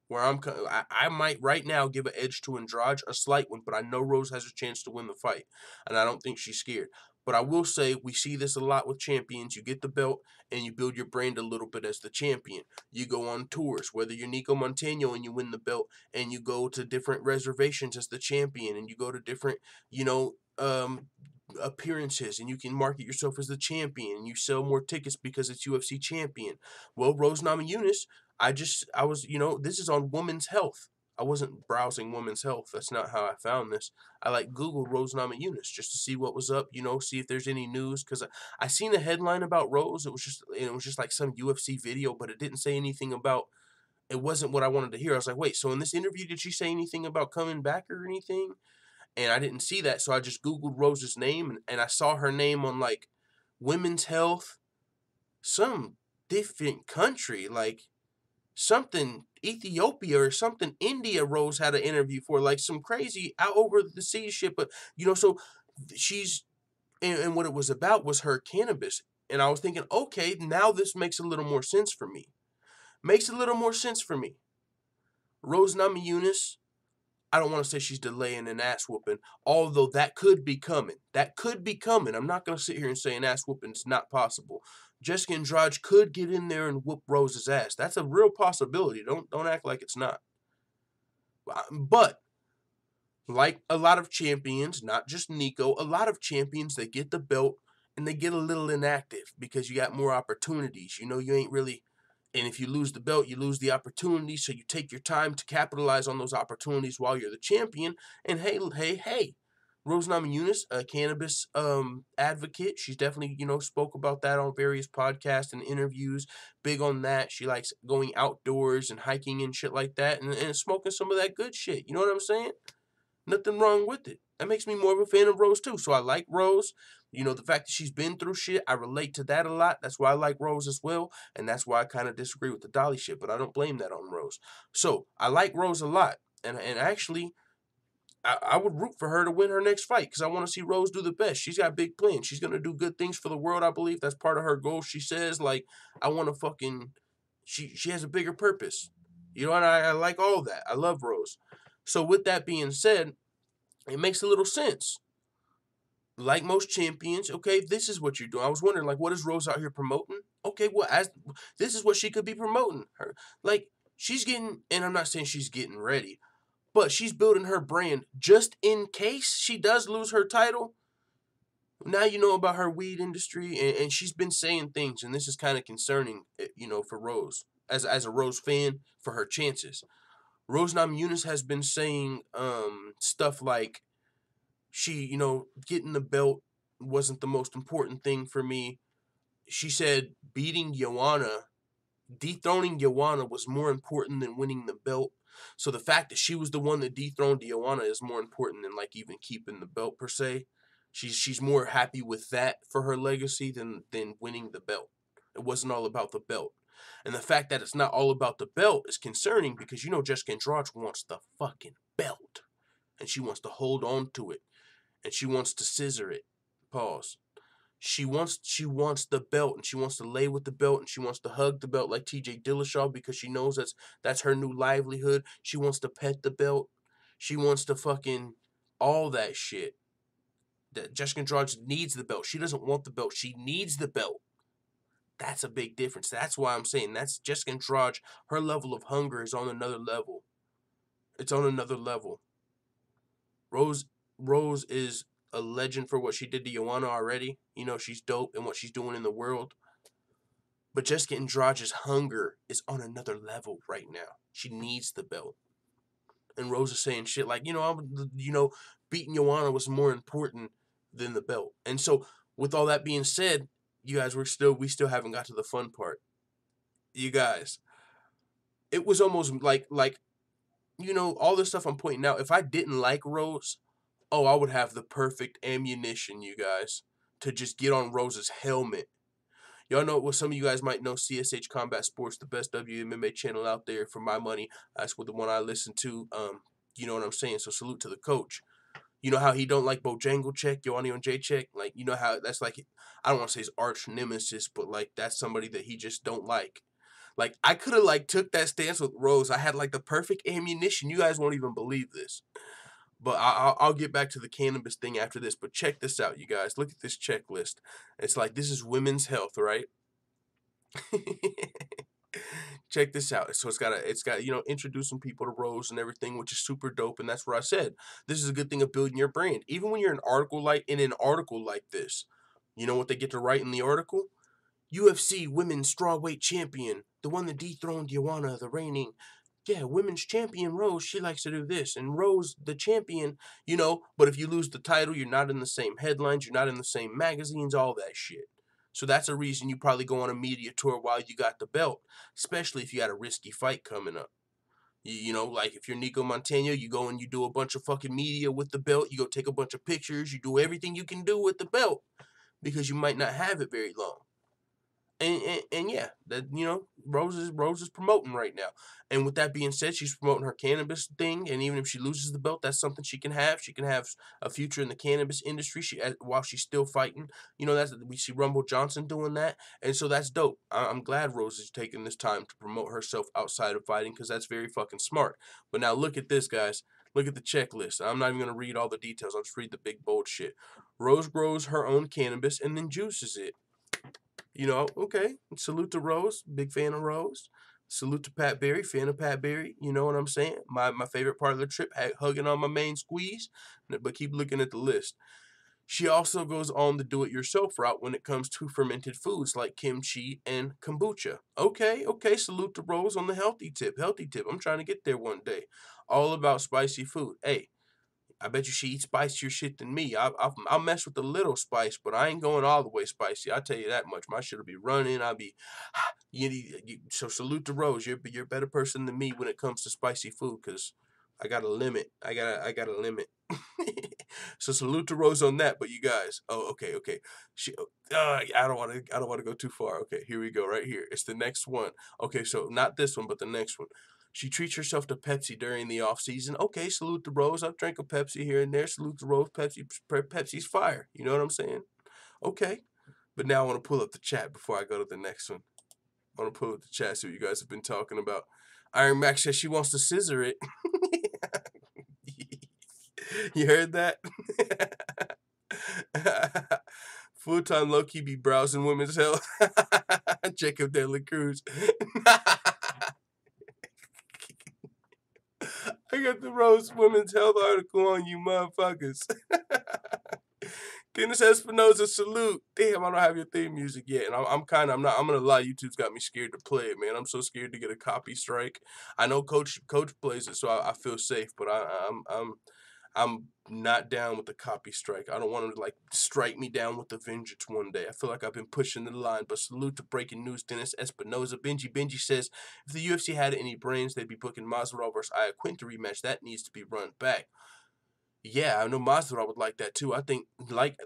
I might right now give an edge to Andrade, a slight one, but I know Rose has a chance to win the fight, and I don't think she's scared. But I will say, we see this a lot with champions. You get the belt, and you build your brand a little bit as the champion. You go on tours, whether you're Nico Montano and you win the belt, and you go to different reservations as the champion, and you go to different, appearances, and you can market yourself as the champion, and you sell more tickets because it's UFC champion. Well, Rose Namajunas, this is on Women's Health. I wasn't browsing Women's Health. That's not how I found this. I Googled Rose Namajunas just to see what was up, see if there's any news, because I seen a headline about Rose. It was just like some UFC video, but it didn't say anything about, it wasn't what I wanted to hear. I was like, wait, so in this interview, did she say anything about coming back or anything? And I didn't see that, so I just Googled Rose's name, and I saw her name on, Women's Health, some different country, something Ethiopia or something India. Rose had an interview for, some crazy out over the sea shit, but, so she's, and what it was about was her cannabis, and I was thinking, okay, now this makes a little more sense for me. Rose Namajunas, I don't want to say she's delaying an ass whooping, although that could be coming. I'm not going to sit here and say an ass whooping is not possible. Jessica Andrade could get in there and whoop Rose's ass. That's a real possibility. Don't act like it's not. But like a lot of champions, not just Nico, a lot of champions, they get the belt and they get a little inactive because you got more opportunities. You ain't really. And if you lose the belt, you lose the opportunity. So you take your time to capitalize on those opportunities while you're the champion. And hey, Rose Namajunas, a cannabis advocate. She's definitely, spoke about that on various podcasts and interviews. Big on that. She likes going outdoors and hiking and shit like that, and smoking some of that good shit. You know what I'm saying? Nothing wrong with it. That makes me more of a fan of Rose too. So I like Rose. The fact that she's been through shit, I relate to that a lot. That's why I like Rose as well. And that's why I kind of disagree with the Dolly shit, but I don't blame that on Rose. So I like Rose a lot. And actually, I would root for her to win her next fight because I want to see Rose do the best. She's got big plans. She's going to do good things for the world, I believe. That's part of her goal. She says, I want to fucking... She has a bigger purpose. And I like all that. I love Rose. So with that being said, it makes a little sense. Like most champions, okay, this is what you're doing. I was wondering, what is Rose out here promoting? Okay, well, this is what she could be promoting. Her, she's getting, and I'm not saying she's getting ready, but she's building her brand just in case she does lose her title. Now you know about her weed industry, and she's been saying things, and this is kind of concerning, for Rose. As a Rose fan, for her chances. Rose Namajunas has been saying stuff like, she, getting the belt wasn't the most important thing for me. She said beating Joanna, dethroning Joanna was more important than winning the belt. So the fact that she was the one that dethroned Joanna is more important than even keeping the belt per se. She's more happy with that for her legacy than winning the belt. It wasn't all about the belt. And the fact that it's not all about the belt is concerning because you know Jessica Andrade wants the fucking belt. And she wants to hold on to it. And she wants to scissor it. Pause. She wants the belt, and she wants to lay with the belt, and she wants to hug the belt like TJ Dillashaw because she knows that's her new livelihood. She wants to pet the belt. She wants to fucking all that shit. That Jessica Andrade needs the belt. She doesn't want the belt. She needs the belt. That's a big difference. That's why I'm saying that's Jessica Andrade. Her level of hunger is on another level. It's on another level. Rose is a legend for what she did to Joanna already. You know, she's dope and what she's doing in the world. But Jessica Andrade's hunger is on another level right now. She needs the belt. And Rose is saying shit like, beating Joanna was more important than the belt. And so, with all that being said, you guys, we still haven't got to the fun part. You guys, it was almost like all this stuff I'm pointing out. If I didn't like Rose, I would have the perfect ammunition, you guys, to just get on Rose's helmet. Y'all know what some of you guys might know, CSH Combat Sports, the best WMMA channel out there for my money. That's what the one I listen to. You know what I'm saying? So salute to the coach. You know how he don't like Bojangles, Joanna Jedrzejczyk? Like, you know how that's like, I don't want to say his arch nemesis, but like that's somebody that he just don't like. Like, I could have like took that stance with Rose. I had like the perfect ammunition. You guys won't even believe this. But I'll get back to the cannabis thing after this. But check this out, you guys. Look at this checklist. It's like, this is women's health, right? Check this out. So it's got introducing people to Rose and everything, which is super dope. And that's what I said. This is a good thing of building your brand. Even when you're in an article like this, you know what they get to write in the article? UFC women's strawweight champion, the one that dethroned Joanna, the reigning. Yeah, women's champion Rose, she likes to do this. And Rose, the champion, but if you lose the title, you're not in the same headlines, you're not in the same magazines, all that shit. So that's a reason you probably go on a media tour while you got the belt, especially if you had a risky fight coming up. Like if you're Nico Montano, you go and you do a bunch of fucking media with the belt, you go take a bunch of pictures, you do everything you can do with the belt because you might not have it very long. And yeah, that Rose is promoting right now. And with that being said, she's promoting her cannabis thing. And even if she loses the belt, that's something she can have. She can have a future in the cannabis industry. While she's still fighting. We see Rumble Johnson doing that, and so that's dope. I'm glad Rose is taking this time to promote herself outside of fighting because that's very fucking smart. But now look at this, guys. Look at the checklist. I'm not even gonna read all the details. I'll just read the big bold shit. Rose grows her own cannabis and then juices it. Okay. Salute to Rose. Big fan of Rose. Salute to Pat Berry. Fan of Pat Berry. You know what I'm saying? My favorite part of the trip, hugging on my main squeeze. But keep looking at the list. She also goes on the do-it-yourself route when it comes to fermented foods like kimchi and kombucha. Okay. Salute to Rose on the healthy tip. I'm trying to get there one day. All about spicy food. Hey. I bet you she eats spicier shit than me. I'll mess with a little spice, but I ain't going all the way spicy. I'll tell you that much. My shit'll be running. I'll be, so salute to Rose. You're a better person than me when it comes to spicy food, cause I got a limit. I got a limit. So salute to Rose on that. But you guys, okay. I don't want to go too far. Okay, here we go. Right here. It's the next one. Okay, so not this one, but the next one. She treats herself to Pepsi during the off season. Okay, salute to Rose. I've drank a Pepsi here and there. Salute to Rose. Pepsi's fire. You know what I'm saying? Okay. But now I want to pull up the chat before I go to the next one. I want to pull up the chat, see what you guys have been talking about. Iron Max says she wants to scissor it. You heard that? Full-time low-key be browsing women's health. Jacob De La Cruz. I got the Rose Women's Health article on you motherfuckers. Kenneth Espinoza, salute. Damn, I don't have your theme music yet. And I'm gonna lie, YouTube's got me scared to play it, man. I'm so scared to get a copy strike. I know Coach plays it, so I feel safe, but I'm not down with the copy strike. I don't want them to like strike me down with the vengeance one day. I feel like I've been pushing the line. But salute to breaking news, Dennis Espinoza. Benji says, if the UFC had any brains, they'd be booking Masvidal versus Iaquinta rematch. That needs to be run back. Yeah, I know Masvidal would like that too. I think, like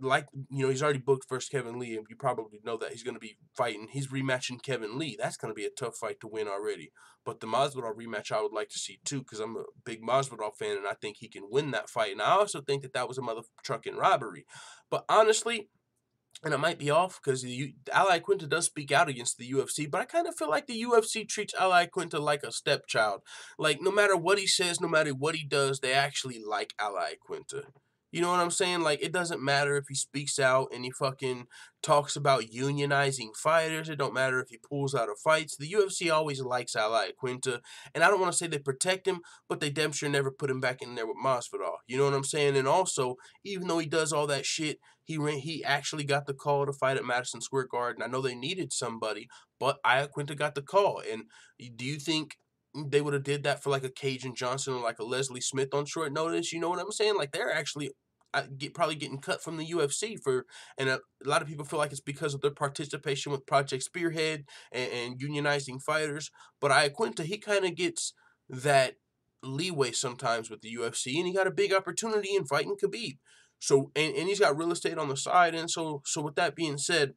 he's already booked versus Kevin Lee, and you probably know that he's going to be fighting. He's rematching Kevin Lee. That's going to be a tough fight to win already. But the Masvidal rematch, I would like to see too, because I'm a big Masvidal fan, and I think he can win that fight. And I also think that was a motherfucking robbery. But honestly, and I might be off because Ally Quinta does speak out against the UFC, but I kind of feel like the UFC treats Ally Quinta like a stepchild. Like, no matter what he says, no matter what he does, they actually like Ally Quinta. You know what I'm saying? Like, it doesn't matter if he speaks out and he fucking talks about unionizing fighters. It don't matter if he pulls out of fights. The UFC always likes Ally Quinta. And I don't want to say they protect him, but they damn sure never put him back in there with Masvidal. You know what I'm saying? And also, even though he does all that shit, he actually got the call to fight at Madison Square Garden. I know they needed somebody, but Aya Quinta got the call. And do you think they would have did that for like a Cajun Johnson or like a Leslie Smith on short notice? You know what I'm saying? Like, they're actually probably getting cut from the UFC and a lot of people feel like it's because of their participation with Project Spearhead and unionizing fighters. But Aya Quinta, he kind of gets that leeway sometimes with the UFC, and he got a big opportunity in fighting Khabib. So, and he's got real estate on the side, and so with that being said,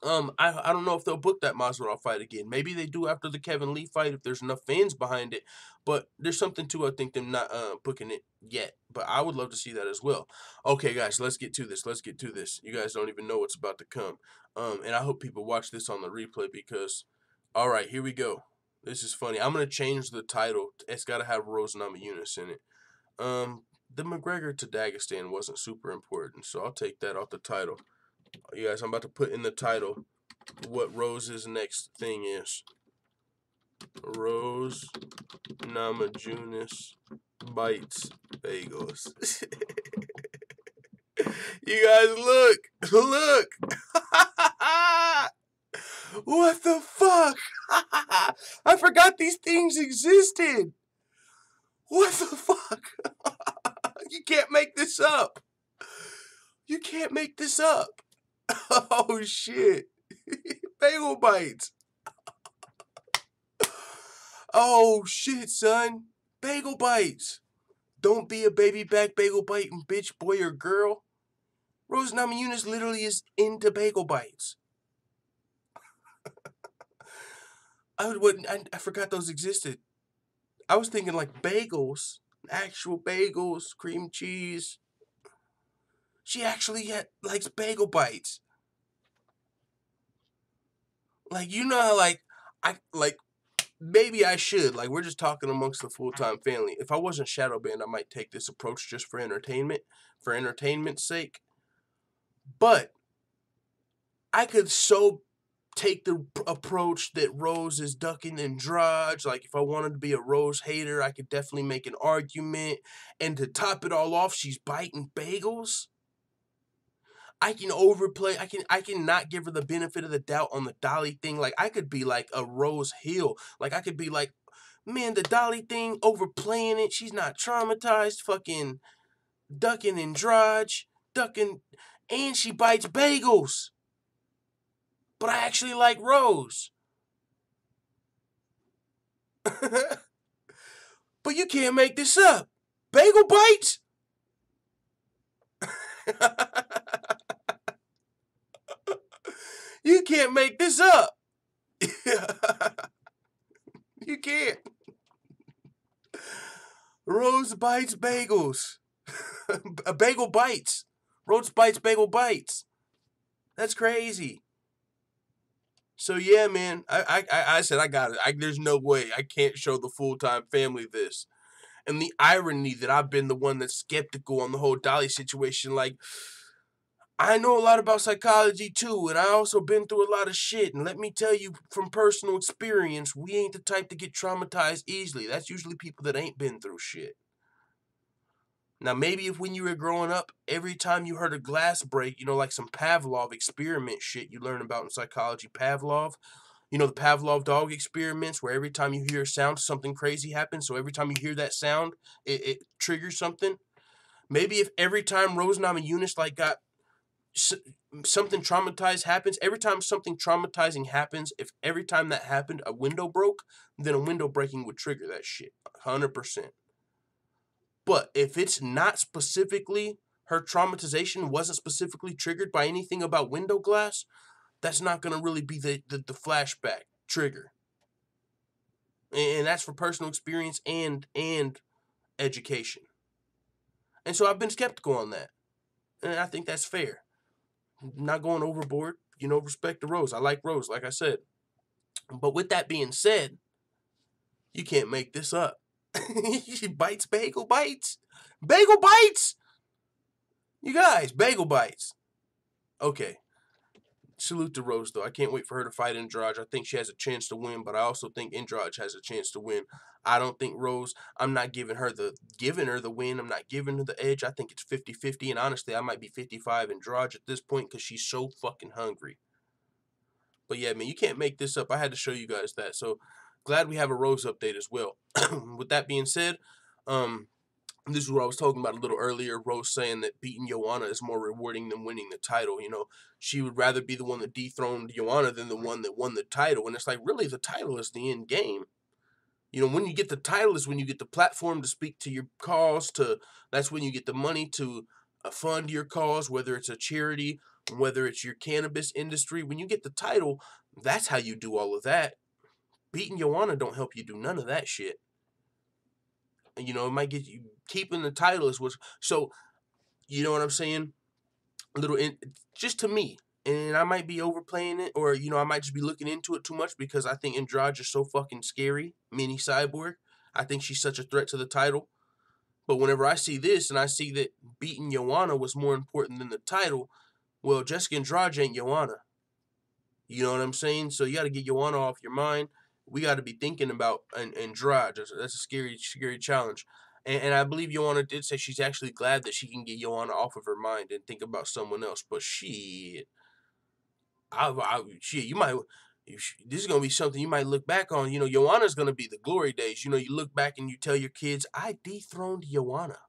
I don't know if they'll book that Masvidal fight again. Maybe they do after the Kevin Lee fight if there's enough fans behind it. But there's something to, I think, them not booking it yet. But I would love to see that as well. Okay, guys, let's get to this. Let's get to this. You guys don't even know what's about to come. And I hope people watch this on the replay because, all right, here we go. This is funny. I'm gonna change the title. It's got to have Rose Namajunas in it. The McGregor to Dagestan wasn't super important, so I'll take that off the title. You guys, I'm about to put in the title what Rose's next thing is. Rose Namajunas bites bagels. You guys, look. What the fuck? I forgot these things existed. What the fuck? You can't make this up. You can't make this up. Oh, shit. Bagel bites. Oh, shit, son. Bagel bites. Don't be a baby back bagel biting bitch, boy, or girl. Rose Namajunas literally is into bagel bites. I forgot those existed. I was thinking like bagels, actual bagels, cream cheese. She actually likes bagel bites. Like, you know how, like, maybe I should. Like, we're just talking amongst the full-time family. If I wasn't shadow banned, I might take this approach just for entertainment's sake. But I could so take the approach that Rose is ducking and drudge. Like, if I wanted to be a Rose hater, I could definitely make an argument. And to top it all off, she's biting bagels. I can overplay. I can not give her the benefit of the doubt on the Dolly thing. Like, I could be like a Rose Hill. Like, I could be like, man, the Dolly thing, overplaying it. She's not traumatized. Fucking ducking and drudge. Ducking. And she bites bagels. But I actually like Rose. But you can't make this up. Bagel bites? You can't make this up. You can't. Rose bites bagels. A bagel bites. Rose bites bagel bites. That's crazy. So yeah, man, I said I got it. There's no way I can't show the full-time family this. And the irony that I've been the one that's skeptical on the whole Dolly situation, like, I know a lot about psychology too, and I also been through a lot of shit. And let me tell you from personal experience, we ain't the type to get traumatized easily. That's usually people that ain't been through shit. Now, maybe if when you were growing up, every time you heard a glass break, you know, like some Pavlov experiment shit you learn about in psychology, Pavlov, you know, the Pavlov dog experiments where every time you hear a sound, something crazy happens. So every time you hear that sound, it triggers something. Maybe if every time Rose Namajunas like got something traumatized happens, every time something traumatizing happens, if every time that happened a window broke, then a window breaking would trigger that shit 100%. But if it's not specifically, her traumatization wasn't specifically triggered by anything about window glass, that's not going to really be the flashback trigger. And that's for personal experience and education. And so I've been skeptical on that. And I think that's fair. Not going overboard. Respect to Rose. I like Rose, like I said. But with that being said, you can't make this up. Bites, bagel bites. Bagel bites! You guys, bagel bites. Okay. Salute to Rose, though. I can't wait for her to fight Andrade. I think she has a chance to win, but I also think Andrade has a chance to win. I don't think Rose, I'm not giving her the win. I'm not giving her the edge. I think it's 50-50, and honestly, I might be 55 Andrade at this point because she's so fucking hungry. But yeah, man, you can't make this up. I had to show you guys that. So glad we have a Rose update as well. With that being said, this is what I was talking about a little earlier. Rose saying that beating Joanna is more rewarding than winning the title. She would rather be the one that dethroned Joanna than the one that won the title. And it's like, really, the title is the end game. When you get the title is when you get the platform to speak to your cause. That's when you get the money to fund your cause, whether it's a charity, whether it's your cannabis industry. When you get the title, that's how you do all of that. Beating Joanna don't help you do none of that shit. It might get you keeping the title is what's so. You know what I'm saying? Just to me, and I might be overplaying it, or I might just be looking into it too much because I think Andrade is so fucking scary. Mini Cyborg, I think she's such a threat to the title. But whenever I see this and I see that beating Joanna was more important than the title, well, Jessica Andrade ain't Joanna. You know what I'm saying? So you got to get Joanna off your mind. We got to be thinking about Andrade. That's a scary, scary challenge. And I believe Joanna did say she's actually glad that she can get Joanna off of her mind and think about someone else. But shit, you might. This is gonna be something you might look back on. Joanna's gonna be the glory days. You look back and you tell your kids, "I dethroned Joanna."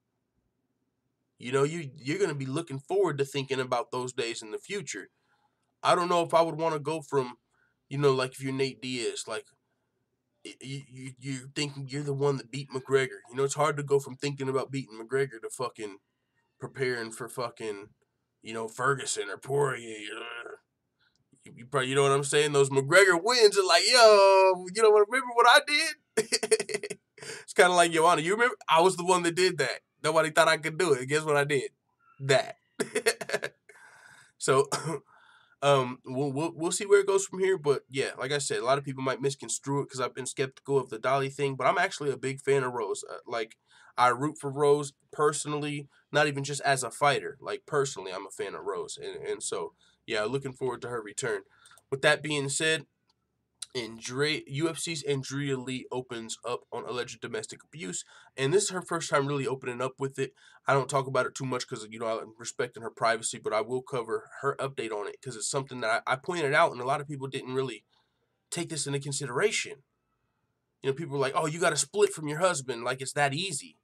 You're gonna be looking forward to thinking about those days in the future. I don't know if I would want to go from, like if you're Nate Diaz, like. You're thinking you're the one that beat McGregor. It's hard to go from thinking about beating McGregor to fucking preparing for fucking, Ferguson or Poirier. You probably, you know what I'm saying? Those McGregor wins are like, yo, remember what I did? It's kind of like Joanna. You remember? I was the one that did that. Nobody thought I could do it. Guess what I did? That. So... we'll see where it goes from here, but yeah, like I said, a lot of people might misconstrue it because I've been skeptical of the Dolly thing, but I'm actually a big fan of Rose. I root for Rose personally, not even just as a fighter. Like personally, I'm a fan of Rose, and so yeah, looking forward to her return. With that being said, UFC's Andrea Lee opens up on alleged domestic abuse, and this is her first time really opening up with it. I don't talk about it too much because, I'm respecting her privacy, but I will cover her update on it because it's something that I pointed out, and a lot of people didn't really take this into consideration. People are like, oh, you got to split from your husband, like it's that easy.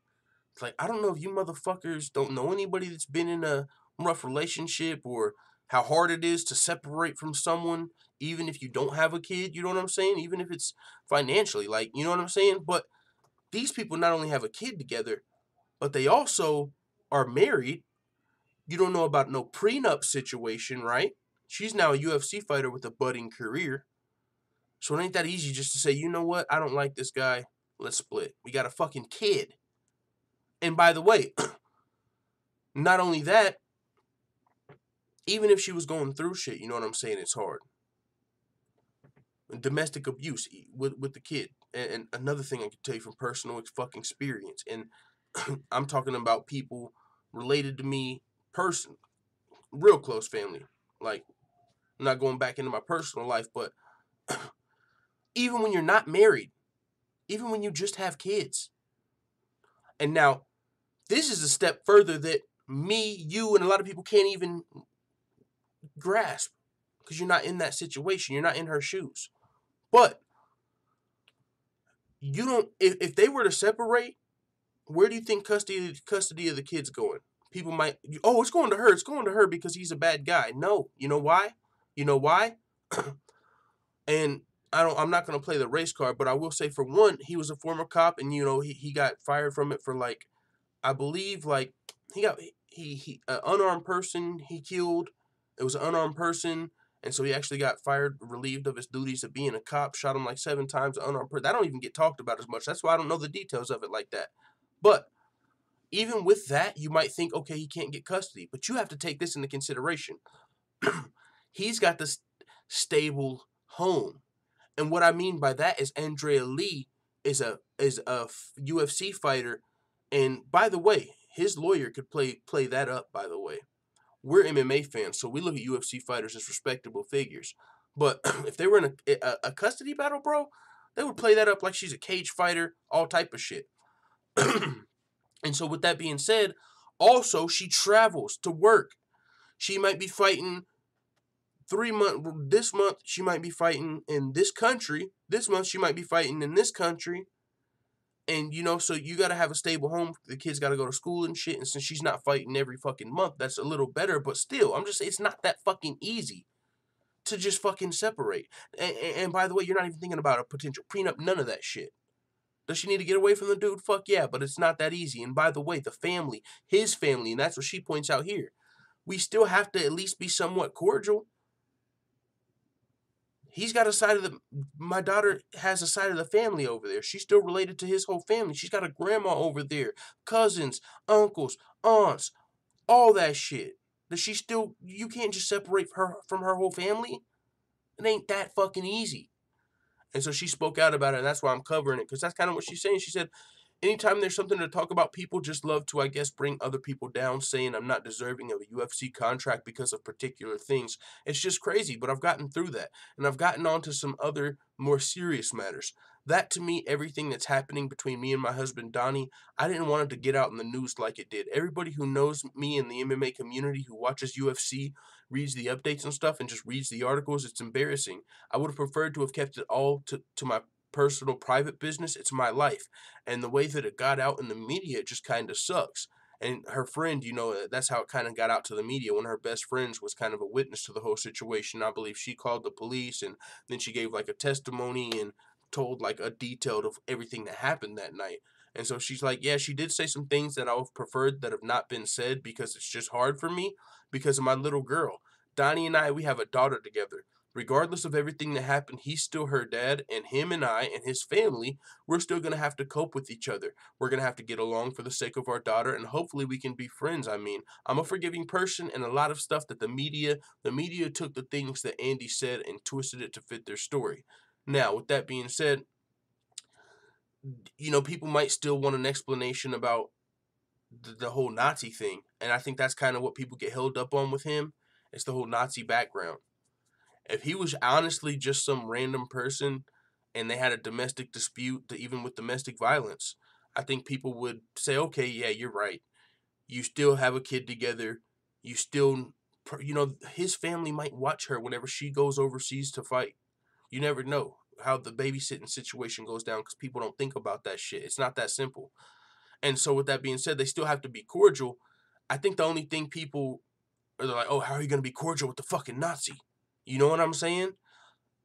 It's like, I don't know if you motherfuckers don't know anybody that's been in a rough relationship or how hard it is to separate from someone, even if you don't have a kid, you know what I'm saying? Even if it's financially, like, you know what I'm saying? But these people not only have a kid together, but they also are married. You don't know about no prenup situation, right? She's now a UFC fighter with a budding career. So it ain't that easy just to say, you know what? I don't like this guy. Let's split. We got a fucking kid. And by the way, not only that, even if she was going through shit, you know what I'm saying? It's hard. Domestic abuse with the kid. And another thing I can tell you from personal fucking experience. And I'm talking about people related to me, real close family. Like, I'm not going back into my personal life, but even when you're not married, even when you just have kids. And now, this is a step further that me, you, and a lot of people can't even grasp because you're not in that situation. You're not in her shoes. But you don't. If they were to separate, where do you think custody of the kids going? People might. Oh, it's going to her. It's going to her because he's a bad guy. No, you know why? You know why? And I'm not gonna play the race card, but I will say for one, he was a former cop, and he got fired from it for like I believe, like, he an unarmed person he killed. It was an unarmed person, and so he actually got fired, relieved of his duties of being a cop, shot him like 7 times, an unarmed person. That don't even get talked about as much. That's why I don't know the details of it like that. But even with that, you might think, okay, he can't get custody. But you have to take this into consideration. He's got this stable home. And what I mean by that is Andrea Lee is a UFC fighter. And by the way, his lawyer could play that up, by the way. We're MMA fans, so we look at UFC fighters as respectable figures. But if they were in a custody battle, bro, they would play that up like she's a cage fighter, all type of shit. And so with that being said, also she travels to work. She might be fighting 3 months. This month she might be fighting in this country. This month she might be fighting in this country. And, you know, so you got to have a stable home. The kids got to go to school and shit. And since she's not fighting every fucking month, that's a little better. But still, I'm just saying, it's not that fucking easy to just fucking separate. And by the way, you're not even thinking about a potential prenup, none of that shit. Does she need to get away from the dude? Fuck yeah, but it's not that easy. And by the way, the family, his family, and that's what she points out here, we still have to at least be somewhat cordial. He's got a side of my daughter has a side of the family over there. She's still related to his whole family. She's got a grandma over there, cousins, uncles, aunts, all that shit. Does she still, you can't just separate her from her whole family? It ain't that fucking easy. And so she spoke out about it, and that's why I'm covering it, because that's kind of what she's saying. She said, anytime there's something to talk about, people just love to, I guess, bring other people down, saying I'm not deserving of a UFC contract because of particular things. It's just crazy, but I've gotten through that, and I've gotten on to some other more serious matters. That, to me, everything that's happening between me and my husband, Donnie, I didn't want it to get out in the news like it did. Everybody who knows me in the MMA community, who watches UFC, reads the updates and stuff, and just reads the articles, it's embarrassing. I would have preferred to have kept it all to my personal, private business. It's my life. And the way that it got out in the media, it just kind of sucks. And her friend, you know, that's how it kind of got out to the media. One of her best friends was kind of a witness to the whole situation. I believe she called the police, and then she gave like a testimony and told like a detail of everything that happened that night. And so she's like, yeah, she did say some things that I would have preferred that have not been said because it's just hard for me because of my little girl. Donnie and I, we have a daughter together. Regardless of everything that happened, he's still her dad, and him and I and his family, we're still going to have to cope with each other. We're going to have to get along for the sake of our daughter, and hopefully we can be friends. I mean, I'm a forgiving person, and a lot of stuff that the media took the things that Andy said and twisted it to fit their story. Now, with that being said, you know, people might still want an explanation about the whole Nazi thing, and I think that's kind of what people get held up on with him. It's the whole Nazi background. If he was honestly just some random person and they had a domestic dispute, even with domestic violence, I think people would say, okay, yeah, you're right. You still have a kid together. You still, you know, his family might watch her whenever she goes overseas to fight. You never know how the babysitting situation goes down because people don't think about that shit. It's not that simple. And so with that being said, they still have to be cordial. I think the only thing people are like, oh, how are you going to be cordial with the fucking Nazi? You know what I'm saying?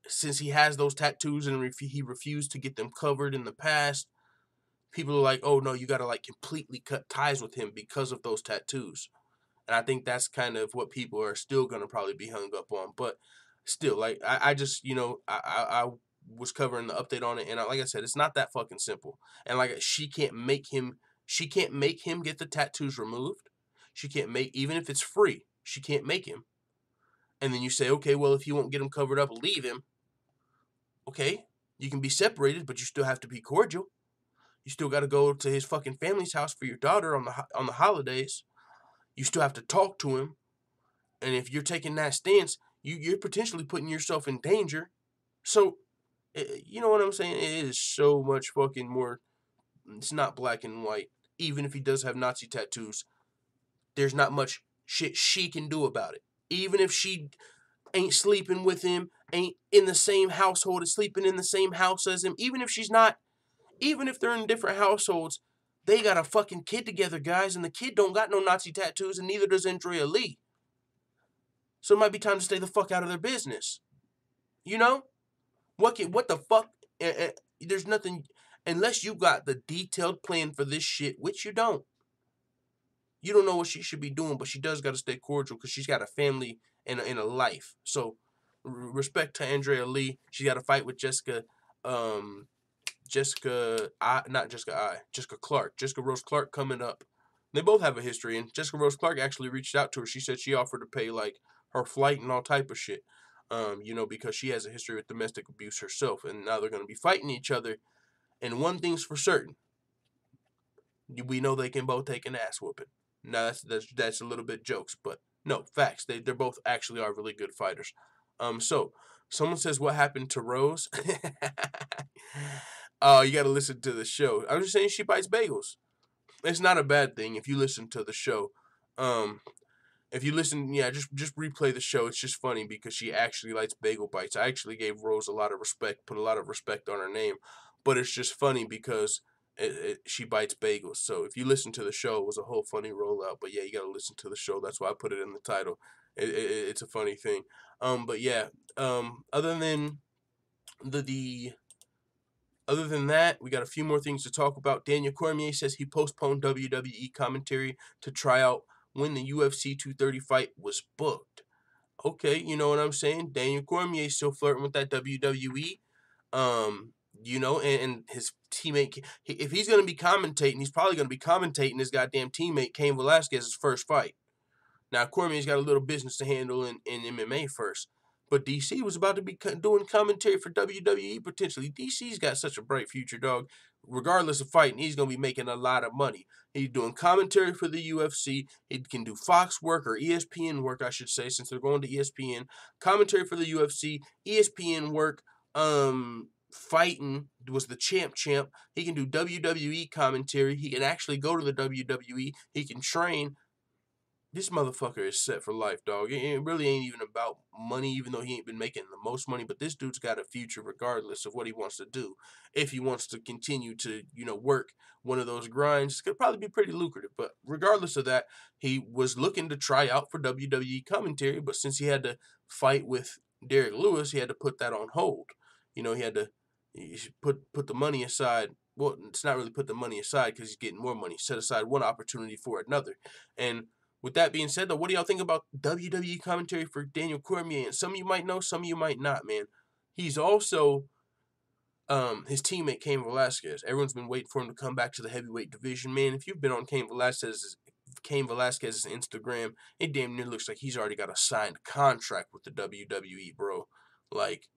Since he has those tattoos and he refused to get them covered in the past, people are like, oh, no, you got to like completely cut ties with him because of those tattoos. And I think that's kind of what people are still going to probably be hung up on. But still, like, I just, you know, I was covering the update on it. And like I said, it's not that fucking simple. And like, she can't make him get the tattoos removed. She can't make, even if it's free, she can't make him. And then you say, okay, well, if you won't get him covered up, leave him. Okay, you can be separated, but you still have to be cordial. You still got to go to his fucking family's house for your daughter on the holidays. You still have to talk to him. And if you're taking that stance, you're potentially putting yourself in danger. So, you know what I'm saying? It is so much fucking more. It's not black and white. Even if he does have Nazi tattoos, there's not much shit she can do about it. Even if she ain't sleeping with him, ain't in the same household, is sleeping in the same house as him, even if she's not, even if they're in different households, they got a fucking kid together, guys, and the kid don't got no Nazi tattoos, and neither does Andrea Lee. So it might be time to stay the fuck out of their business. You know? What the fuck? There's nothing, unless you got the detailed plan for this shit, which you don't. you don't know what she should be doing, but she does got to stay cordial because she's got a family and a life. So respect to Andrea Lee. She got a fight with Jessica Rose Clark coming up. They both have a history, and Jessica Rose Clark actually reached out to her. She said she offered to pay like her flight and all type of shit. Because she has a history with domestic abuse herself, and now they're going to be fighting each other. And one thing's for certain: we know they can both take an ass whooping. Now that's a little bit jokes, but no, facts. They're both actually are really good fighters. So someone says, what happened to Rose? Oh, you got to listen to the show. I'm just saying she bites bagels. It's not a bad thing if you listen to the show. If you listen, just replay the show. It's just funny because she actually likes bagel bites. I actually gave Rose a lot of respect, put a lot of respect on her name, but it's just funny because she bites bagels. So if you listen to the show, it was a whole funny rollout. But yeah, you got to listen to the show. That's why I put it in the title. It's a funny thing. But yeah, other than other than that, we got a few more things to talk about. Daniel Cormier says he postponed WWE commentary to try out when the UFC 230 fight was booked. Okay, you know what I'm saying? Daniel Cormier still flirting with that WWE. And his teammate, if he's going to be commentating, he's probably going to be commentating his goddamn teammate, Cain Velasquez's first fight. Now, Cormier's got a little business to handle in MMA first. But DC was about to be doing commentary for WWE potentially. DC's got such a bright future, dog. Regardless of fighting, he's going to be making a lot of money. He's doing commentary for the UFC. He can do Fox work or ESPN work, I should say, since they're going to ESPN. Commentary for the UFC, ESPN work, fighting was the champ. He can do WWE commentary. He can actually go to the WWE. He can train. This motherfucker is set for life, dog. It really ain't even about money, even though he ain't been making the most money. But this dude's got a future regardless of what he wants to do. If he wants to continue to, work one of those grinds, it could probably be pretty lucrative. But regardless of that, he was looking to try out for WWE commentary. But since he had to fight with Derek Lewis, he had to put that on hold. He had to put the money aside. Well, it's not really put the money aside because he's getting more money. Set aside one opportunity for another. And with that being said, though, what do y'all think about WWE commentary for Daniel Cormier? And some of you might know, some of you might not, man. He's also his teammate, Cain Velasquez. Everyone's been waiting for him to come back to the heavyweight division, man. If you've been on Cain Velasquez's Instagram, it damn near looks like he's already got a signed contract with the WWE, bro. Like,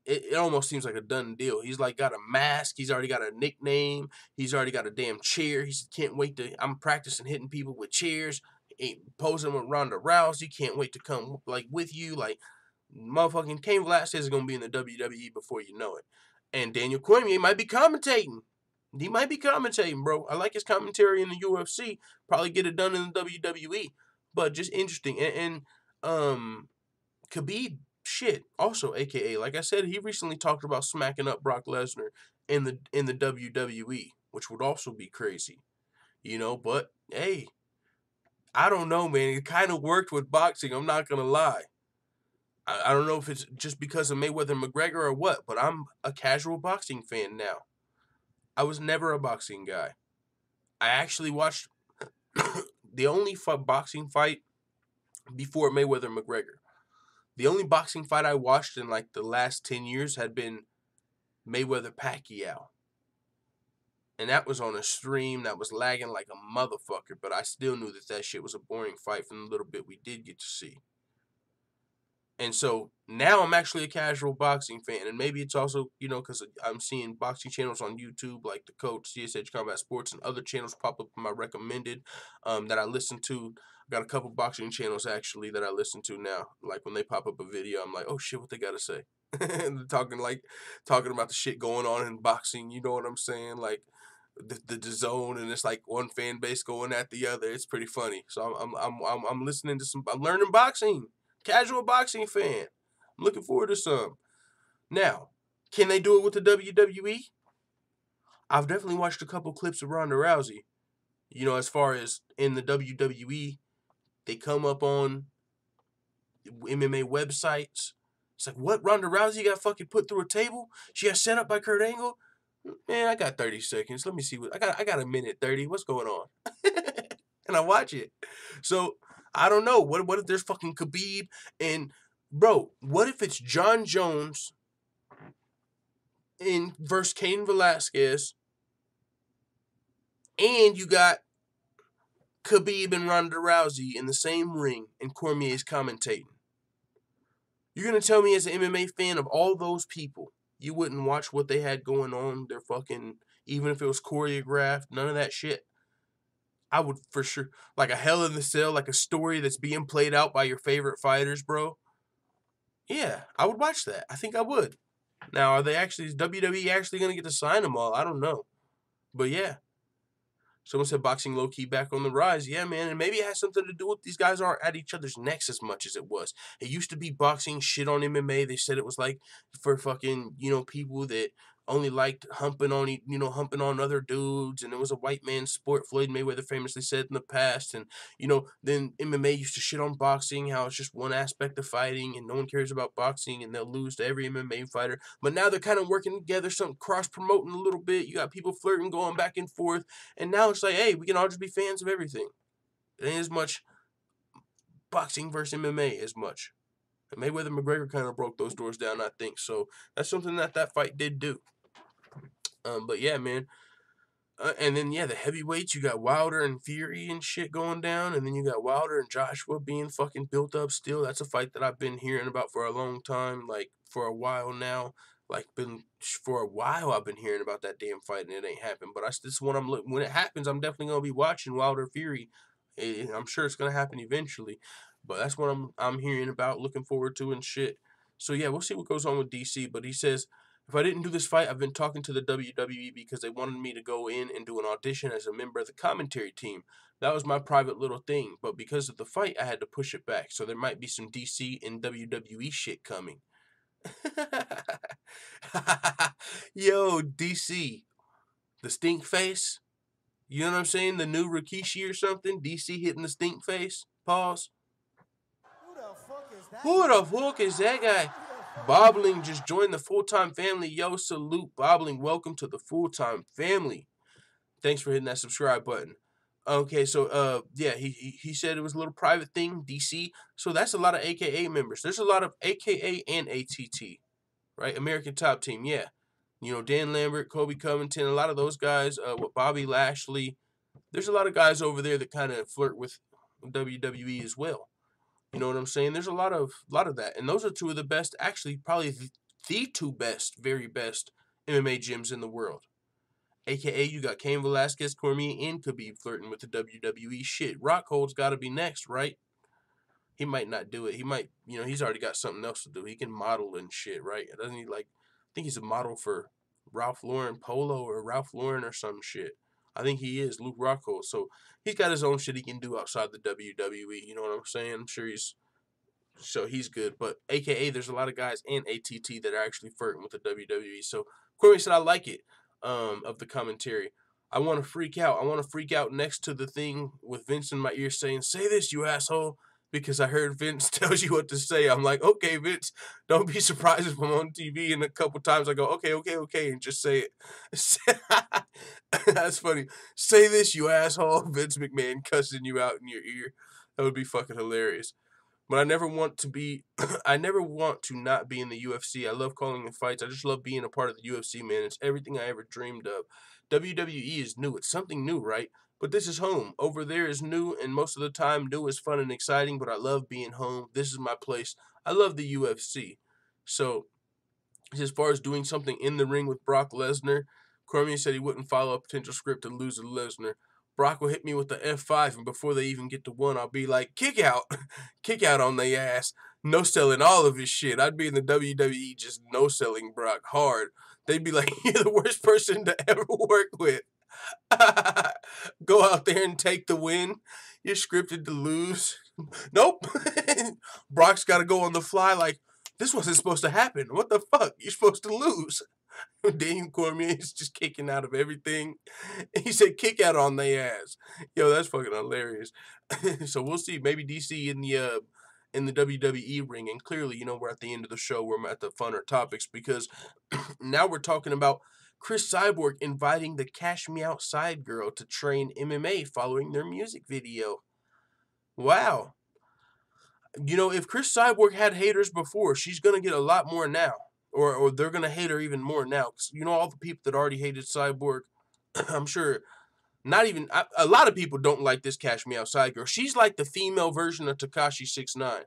it almost seems like a done deal. He's like got a mask. He's already got a nickname. He's already got a damn chair. He can't wait to. I'm practicing hitting people with chairs. Posing with Ronda Rousey. Can't wait to come with you. Like, motherfucking Cain Velasquez is gonna be in the WWE before you know it. And Daniel Cormier might be commentating. He might be commentating, bro. I like his commentary in the UFC. Probably get it done in the WWE. But just interesting. And Khabib. Shit, also, aka, like I said, he recently talked about smacking up Brock Lesnar in the WWE, which would also be crazy, But hey, I don't know, man. It kind of worked with boxing. I'm not gonna lie. I don't know if it's just because of Mayweather McGregor or what, but I'm a casual boxing fan now. I was never a boxing guy. I actually watched the only boxing fight before Mayweather McGregor. The only boxing fight I watched in the last 10 years had been Mayweather-Pacquiao. And that was on a stream that was lagging like a motherfucker, but I still knew that shit was a boring fight from the little bit we did get to see. And so now I'm actually a casual boxing fan, and maybe it's also, because I'm seeing boxing channels on YouTube like The Coach, CSH Combat Sports, and other channels pop up in my recommended that I listen to. I've got a couple boxing channels actually that I listen to now. Like when they pop up a video, I'm like, oh shit, what they gotta say? And talking about the shit going on in boxing. You know what I'm saying? Like the zone, and it's like one fan base going at the other. It's pretty funny. So I'm listening to I'm learning boxing. Casual boxing fan. I'm looking forward to some. Now, can they do it with the WWE? I've definitely watched a couple clips of Ronda Rousey. As far as in the WWE, they come up on MMA websites. It's like, what? Ronda Rousey got fucking put through a table? She got set up by Kurt Angle? Man, I got 30 seconds. Let me see what I got a minute 30. What's going on? And I watch it. So I don't know. What if there's fucking Khabib and bro, what if it's John Jones in versus Cain Velasquez and you got Khabib and Ronda Rousey in the same ring and Cormier's commentating? You're gonna tell me as an MMA fan of all those people, you wouldn't watch what they had going on? Their fucking, even if it was choreographed, none of that shit. I would for sure, like a Hell in the Cell, like a story that's being played out by your favorite fighters, bro. Yeah, I would watch that. I think I would. Now, are they actually, is WWE actually gonna get to sign them all? I don't know, but yeah. Someone said boxing low-key back on the rise. Yeah, man, and maybe it has something to do with these guys aren't at each other's necks as much as it was. It used to be boxing shit on MMA. They said it was like for fucking, people that only liked humping on other dudes, and it was a white man's sport, Floyd Mayweather famously said in the past. And, then MMA used to shit on boxing, how it's just one aspect of fighting, and no one cares about boxing, and they'll lose to every MMA fighter. But now they're kind of working together, something cross-promoting a little bit. You got people flirting, going back and forth. And now it's like, hey, we can all just be fans of everything. It ain't as much boxing versus MMA as much. And Mayweather McGregor kind of broke those doors down, I think. So that's something that fight did do. But yeah, man. And then, yeah, the heavyweights, you got Wilder and Fury and shit going down. And then you got Wilder and Joshua being fucking built up still. That's a fight that I've been hearing about for a long time, like for a while now. For a while I've been hearing about that damn fight and it ain't happened. But this one when it happens, I'm definitely gonna be watching Wilder Fury. I'm sure it's gonna happen eventually. But that's what I'm hearing about, looking forward to and shit. So yeah, we'll see what goes on with DC. But he says, if I didn't do this fight, I've been talking to the WWE because they wanted me to go in and do an audition as a member of the commentary team. That was my private little thing. But because of the fight, I had to push it back. So there might be some DC and WWE shit coming. Yo, DC, the stink face. You know what I'm saying? The new Rikishi or something. DC hitting the stink face. Pause. Who the fuck is that guy? Bobbling just joined the full-time family. Yo, salute, Bobbling. Welcome to the full-time family. Thanks for hitting that subscribe button. Okay, so, yeah, he said it was a little private thing, DC. So that's a lot of AKA members. There's a lot of AKA and ATT, right? American Top Team, yeah. Dan Lambert, Colby Covington, a lot of those guys, with Bobby Lashley. There's a lot of guys over there that kind of flirt with WWE as well. You know what I'm saying? There's a lot of that. And those are two of the best, actually, probably the two best, very best MMA gyms in the world. AKA, you got Cain Velasquez, Cormier, and Khabib flirting with the WWE. Shit, Rockhold's got to be next, right? He might not do it. He might, he's already got something else to do. He can model and shit, right? Doesn't he, I think he's a model for Ralph Lauren Polo or Ralph Lauren or some shit. I think he is, Luke Rockhold. So he's got his own shit he can do outside the WWE. You know what I'm saying? I'm sure he's good. But AKA, there's a lot of guys and ATT that are actually flirting with the WWE. So Corey said, I like it, of the commentary. I want to freak out. I want to freak out next to the thing with Vince in my ear saying, say this, you asshole. Because I heard Vince tells you what to say. I'm like, okay, Vince, don't be surprised if I'm on TV. And a couple times I go, okay, and just say it. That's funny. Say this, you asshole. Vince McMahon cussing you out in your ear. That would be fucking hilarious. But I never want to not be in the UFC. I love calling the fights. I just love being a part of the UFC, man. It's everything I ever dreamed of. WWE is new. It's something new, right? But this is home. Over there is new, and most of the time, new is fun and exciting, but I love being home. This is my place. I love the UFC. So, as far as doing something in the ring with Brock Lesnar, Cormier said he wouldn't follow a potential script to lose to Lesnar. Brock will hit me with the F5, and before they even get to one, I'll be like, kick out. Kick out on their ass. No-selling all of his shit. I'd be in the WWE just no-selling Brock hard. They'd be like, you're the worst person to ever work with. Go out there and take the win. You're scripted to lose. Nope. Brock's got to go on the fly like, this wasn't supposed to happen. What the fuck? You're supposed to lose. Daniel Cormier is just kicking out of everything. He said kick out on their ass. Yo, that's fucking hilarious. So we'll see. Maybe DC in the WWE ring. And clearly, we're at the end of the show. We're at the funner topics because now we're talking about Cris Cyborg inviting the Cash Me Outside girl to train MMA following their music video. Wow. You know, if Cris Cyborg had haters before, she's going to get a lot more now. Or they're going to hate her even more now. 'Cause, you know, all the people that already hated Cyborg, I'm sure, a lot of people don't like this Cash Me Outside girl. She's like the female version of Tekashi 6ix9ine.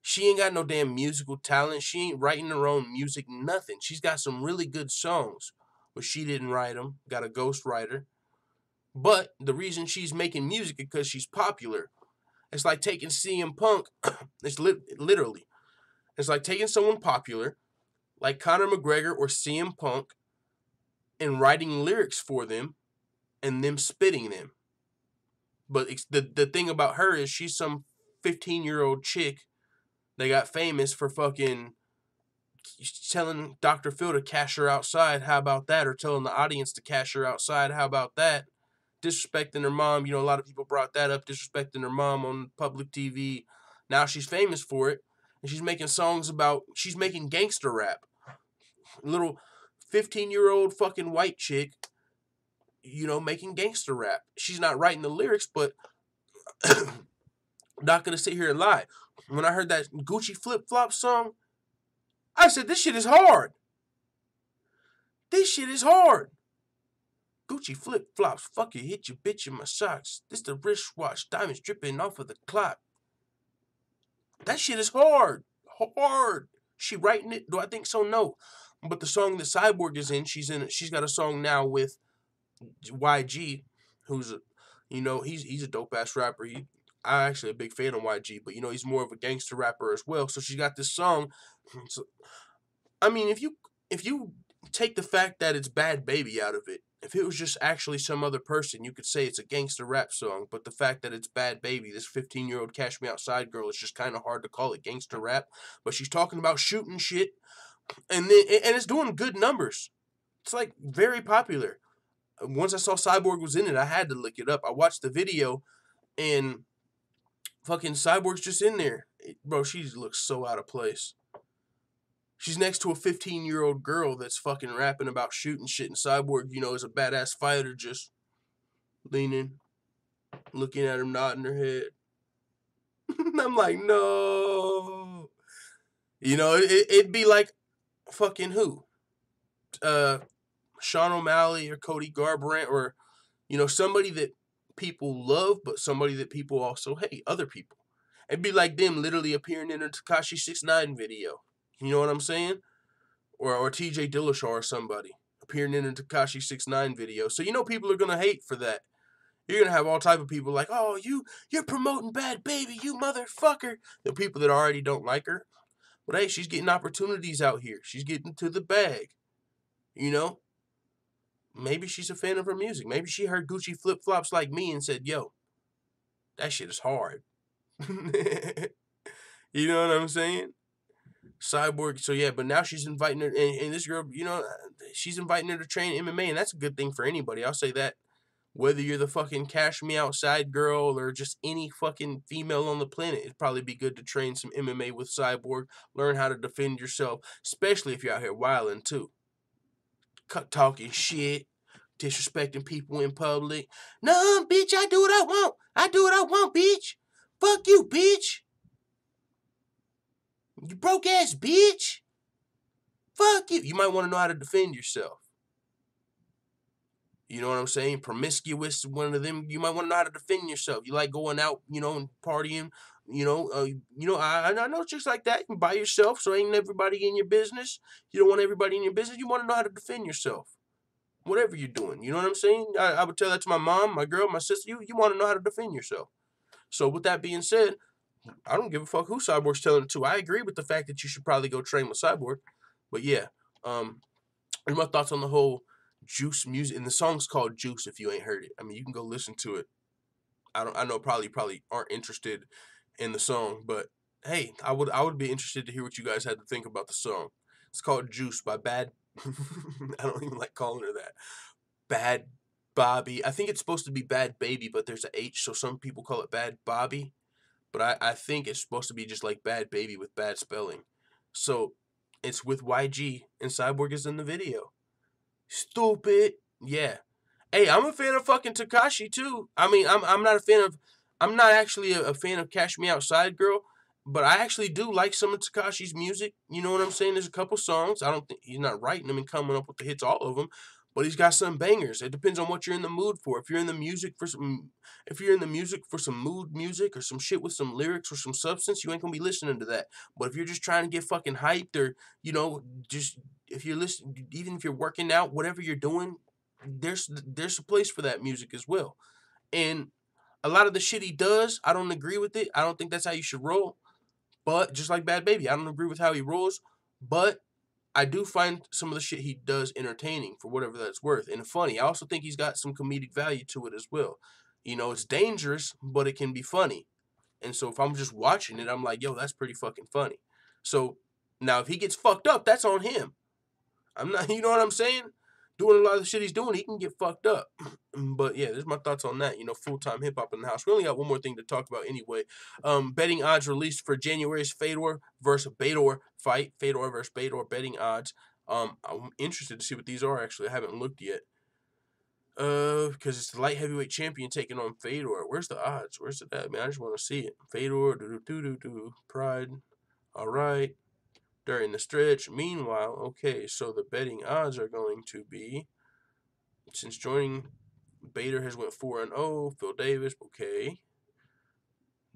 She ain't got no damn musical talent. She ain't writing her own music, nothing. She's got some really good songs, but she didn't write them. Got a ghostwriter. But the reason she's making music is because she's popular. It's like taking CM Punk. It's literally. It's like taking someone popular, like Conor McGregor or CM Punk, and writing lyrics for them, and them spitting them. But the thing about her is she's some 15-year-old chick that got famous for fucking telling Dr. Phil to cash her outside. How about that? Or telling the audience to cash her outside. How about that? Disrespecting her mom. You know, a lot of people brought that up. Disrespecting her mom on public TV. Now she's famous for it. And she's making songs she's making gangster rap. Little 15-year-old fucking white chick, you know, making gangster rap. She's not writing the lyrics, but not going to sit here and lie. When I heard that Gucci Flip Flop song, I said, this shit is hard. This shit is hard. Gucci Flip Flops, fuck you, hit your bitch in my socks. This the wristwatch, diamonds dripping off of the clock. That shit is hard. Hard. She writing it? Do I think so? No. But the song that Cyborg is in, she's got a song now with YG, who's he's a dope ass rapper. I'm actually a big fan of YG, but you know he's more of a gangster rapper as well. So she got this song. So, I mean, if you take the fact that it's Bad Baby out of it, if it was just actually some other person, you could say it's a gangster rap song. But the fact that it's Bad Baby, this 15-year-old Cash Me Outside girl, it's just kind of hard to call it gangster rap. But she's talking about shooting shit, and it's doing good numbers. It's like very popular. Once I saw Cyborg was in it, I had to look it up. I watched the video, and fucking Cyborg's just in there. Bro, she looks so out of place. She's next to a 15-year-old girl that's fucking rapping about shooting shit, and Cyborg, you know, is a badass fighter, just leaning, looking at him, nodding her head. I'm like, no. You know, it'd be like fucking who? Sean O'Malley or Cody Garbrandt, or, you know, somebody that people love, but somebody that people also hate, other people. It'd be like them literally appearing in a Tekashi 6ix9ine video. You know what I'm saying? Or TJ Dillashaw or somebody appearing in a Tekashi 6ix9ine video. So you know people are gonna hate for that. You're gonna have all type of people like, oh, you're promoting Bad Baby, you motherfucker. The people that already don't like her. But hey, she's getting opportunities out here. She's getting to the bag. You know? Maybe she's a fan of her music. Maybe she heard Gucci Flip Flops like me and said, yo, that shit is hard. You know what I'm saying? Cyborg, so yeah, but now she's inviting her, and this girl, you know, she's inviting her to train MMA, and that's a good thing for anybody. I'll say that. Whether you're the fucking Cash Me Outside girl or just any fucking female on the planet, it'd probably be good to train some MMA with Cyborg, learn how to defend yourself, especially if you're out here wilding too. Talking shit, disrespecting people in public. No, bitch, I do what I want. I do what I want, bitch. Fuck you, bitch. You broke ass bitch. Fuck you. You might want to know how to defend yourself. You know what I'm saying? Promiscuous, one of them. You might want to know how to defend yourself. You like going out, you know, and partying. You know, I know just like that. You can by yourself, so ain't everybody in your business. You don't want everybody in your business. You want to know how to defend yourself. Whatever you're doing. You know what I'm saying? I would tell that to my mom, my girl, my sister. You want to know how to defend yourself. So with that being said, I don't give a fuck who Cyborg's telling it to. I agree with the fact that you should probably go train with Cyborg. But yeah, here's my thoughts on the whole Juice music. And the song's called Juice if you ain't heard it. I mean, you can go listen to it. I know probably aren't interested in the song, but hey, I would be interested to hear what you guys had to think about the song. It's called Juice by Bad I don't even like calling her that. Bad Bobby. I think it's supposed to be Bad Baby, but there's a H, so some people call it Bad Bobby. But I think it's supposed to be just like Bad Baby with bad spelling. So it's with YG, and Cyborg is in the video. Stupid. Yeah. Hey, I'm a fan of fucking Tekashi too. I mean, I'm not a fan of. I'm not actually a fan of Cash Me Outside Girl, but I actually do like some of Tekashi's music. You know what I'm saying? There's a couple songs. I don't think he's not writing them and coming up with the hits, all of them, but he's got some bangers. It depends on what you're in the mood for. If you're in the music for some, if you're in the music for some mood music or some shit with some lyrics or some substance, you ain't gonna be listening to that. But if you're just trying to get fucking hyped or just if you're listening, even if you're working out, whatever you're doing, there's a place for that music as well. And a lot of the shit he does, I don't agree with it. I don't think that's how you should roll. But just like Bad Baby, I don't agree with how he rolls. But I do find some of the shit he does entertaining for whatever that's worth and funny. I also think he's got some comedic value to it as well. It's dangerous, but it can be funny. And so if I'm just watching it, I'm like, yo, that's pretty fucking funny. So now if he gets fucked up, that's on him. I'm not, you know what I'm saying? Doing a lot of the shit he's doing, he can get fucked up. But yeah, there's my thoughts on that. Full-time hip-hop in the house. We only got one more thing to talk about anyway. Betting odds released for January's Fedor versus Bader fight. Fedor versus Bader betting odds. I'm interested to see what these are, actually. I haven't looked yet. Because it's the light heavyweight champion taking on Fedor. Where's the odds? Where's it at, man? I just want to see it. Fedor, Pride. All right. During the stretch. Meanwhile, okay, so the betting odds are going to be, since joining, Bader has went 4-0. Phil Davis, okay.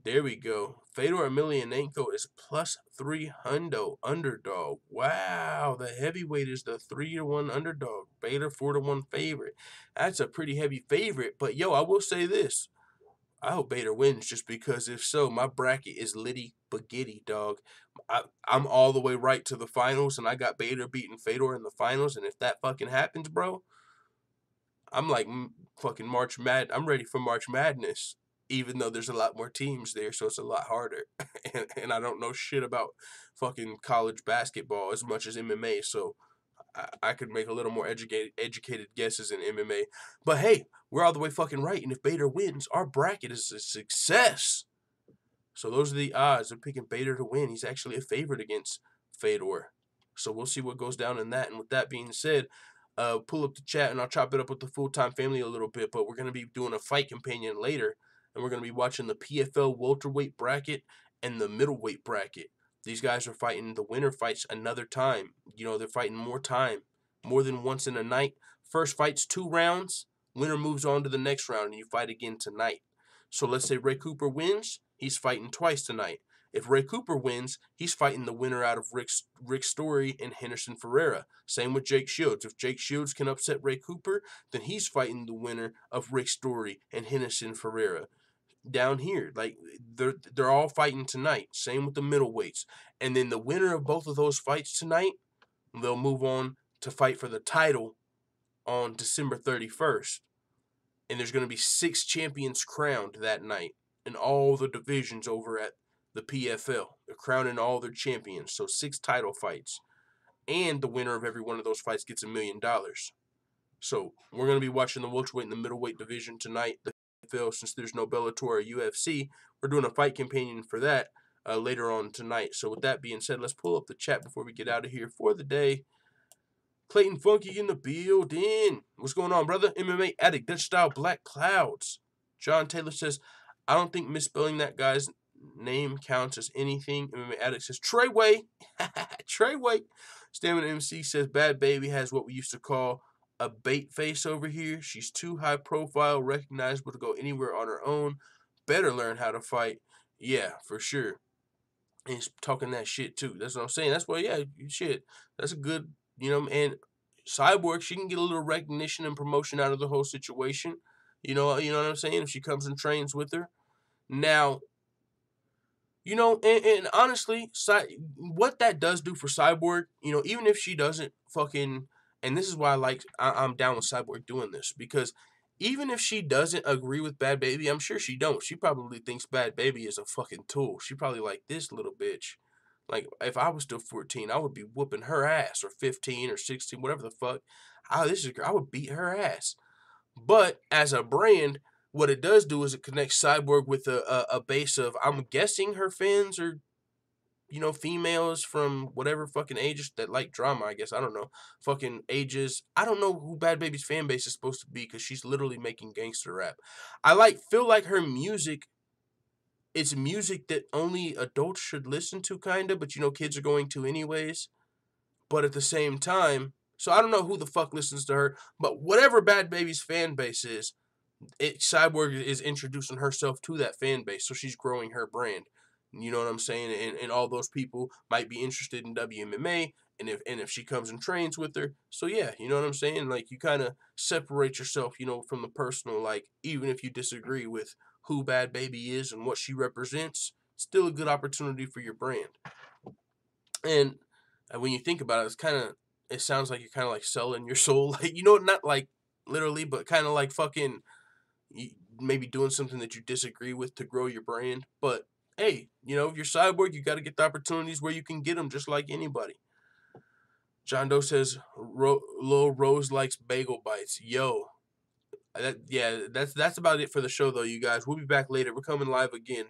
There we go. Fedor Emelianenko is plus 300 underdog. Wow, the heavyweight is the 3-1 underdog. Bader 4-1 favorite. That's a pretty heavy favorite. But yo, I will say this. I hope Bader wins, just because if so, my bracket is litty spaghetti, dog. I'm all the way right to the finals, and I got Bader beating Fedor in the finals, and if that fucking happens, bro, I'm like fucking March Mad. I'm ready for March Madness, even though there's a lot more teams there, so it's a lot harder. and I don't know shit about fucking college basketball as much as MMA, so I could make a little more educated guesses in MMA. But hey, we're all the way fucking right. And if Bader wins, our bracket is a success. So those are the odds of picking Bader to win. He's actually a favorite against Fedor. So we'll see what goes down in that. And with that being said, pull up the chat and I'll chop it up with the full-time family a little bit. But we're going to be doing a fight companion later. And we're going to be watching the PFL welterweight bracket and the middleweight bracket. These guys are fighting. The winner fights another time. They're fighting more time, more than once in a night. First fight's 2 rounds. Winner moves on to the next round, and you fight again tonight. So let's say Ray Cooper wins. He's fighting twice tonight. If Ray Cooper wins, he's fighting the winner out of Rick Story and Henderson Ferreira. Same with Jake Shields. If Jake Shields can upset Ray Cooper, then he's fighting the winner of Rick Story and Henderson Ferreira. Down here, like they're all fighting tonight. Same with the middleweights. And then the winner of both of those fights tonight, they'll move on to fight for the title on December 31st. And there's going to be 6 champions crowned that night in all the divisions over at the PFL. They're crowning all their champions. So 6 title fights. And the winner of every one of those fights gets $1 million. So we're going to be watching the welterweight and the middleweight division tonight. The PFL, since there's no Bellator or UFC, we're doing a fight companion for that later on tonight. So with that being said, let's pull up the chat before we get out of here for the day. Clayton Funky in the building. What's going on, brother? MMA Addict, Dutch Style, Black Clouds. John Taylor says, I don't think misspelling that guy's name counts as anything. MMA Addict says, Treyway. Treyway. Stamina MC says, Bad Baby has what we used to call a bait face over here. She's too high profile, recognizable to go anywhere on her own. Better learn how to fight. Yeah, for sure. And he's talking that shit too. That's what I'm saying. That's why, yeah, shit. That's a good, and Cyborg, she can get a little recognition and promotion out of the whole situation. You know what I'm saying? If she comes and trains with her. Now, and honestly, what that does do for Cyborg, even if she doesn't fucking, and this is why I'm down with Cyborg doing this, because even if she doesn't agree with Bad Baby, I'm sure she don't. She probably thinks Bad Baby is a fucking tool. She probably like, this little bitch. Like, if I was still 14, I would be whooping her ass, or 15 or 16, whatever the fuck. I would beat her ass. But as a brand, what it does do is it connects Cyborg with a base of, I'm guessing her fans are you know, females from whatever fucking ages that like drama, I guess. I don't know. Fucking ages. I don't know who Bad Baby's fan base is supposed to be because she's literally making gangster rap. Feel like her music, it's music that only adults should listen to, kind of, but you know, kids are going to anyways. But at the same time, so I don't know who the fuck listens to her, but whatever Bad Baby's fan base is, Cyborg is introducing herself to that fan base, so she's growing her brand. You know what I'm saying? And all those people might be interested in WMMA, and if she comes and trains with her, so yeah, you know what I'm saying? Like, you kind of separate yourself, you know, from the personal. Like, even if you disagree with who Bad Baby is and what she represents, still a good opportunity for your brand. And when you think about it, it sounds like you're kind of like selling your soul, like, you know, not like literally, but kind of like fucking maybe doing something that you disagree with to grow your brand. But hey, you know, if you're Cyborg, you got to get the opportunities where you can get them, just like anybody. John Doe says, Lil Rose likes bagel bites. Yo, that's about it for the show, though, you guys. We'll be back later. We're coming live again.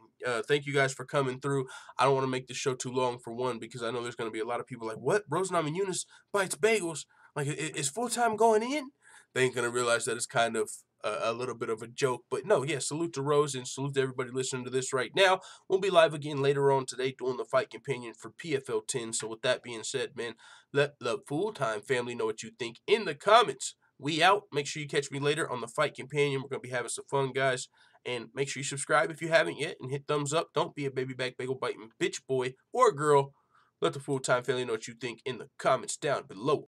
Thank you guys for coming through. I don't want to make this show too long, for one, because I know there's going to be a lot of people like, what? Rose Namajunas bites bagels? Like, is full-time going in? They ain't going to realize that it's kind of a little bit of a joke. But no, yeah, salute to Rose and salute to everybody listening to this right now. We'll be live again later on today doing the fight companion for PFL 10. So with that being said, man, let the full-time family know what you think in the comments. We out. Make sure you catch me later on the Fight Companion. We're going to be having some fun, guys. And make sure you subscribe if you haven't yet and hit thumbs up. Don't be a baby back bagel biting bitch boy or girl. Let the full-time family know what you think in the comments down below.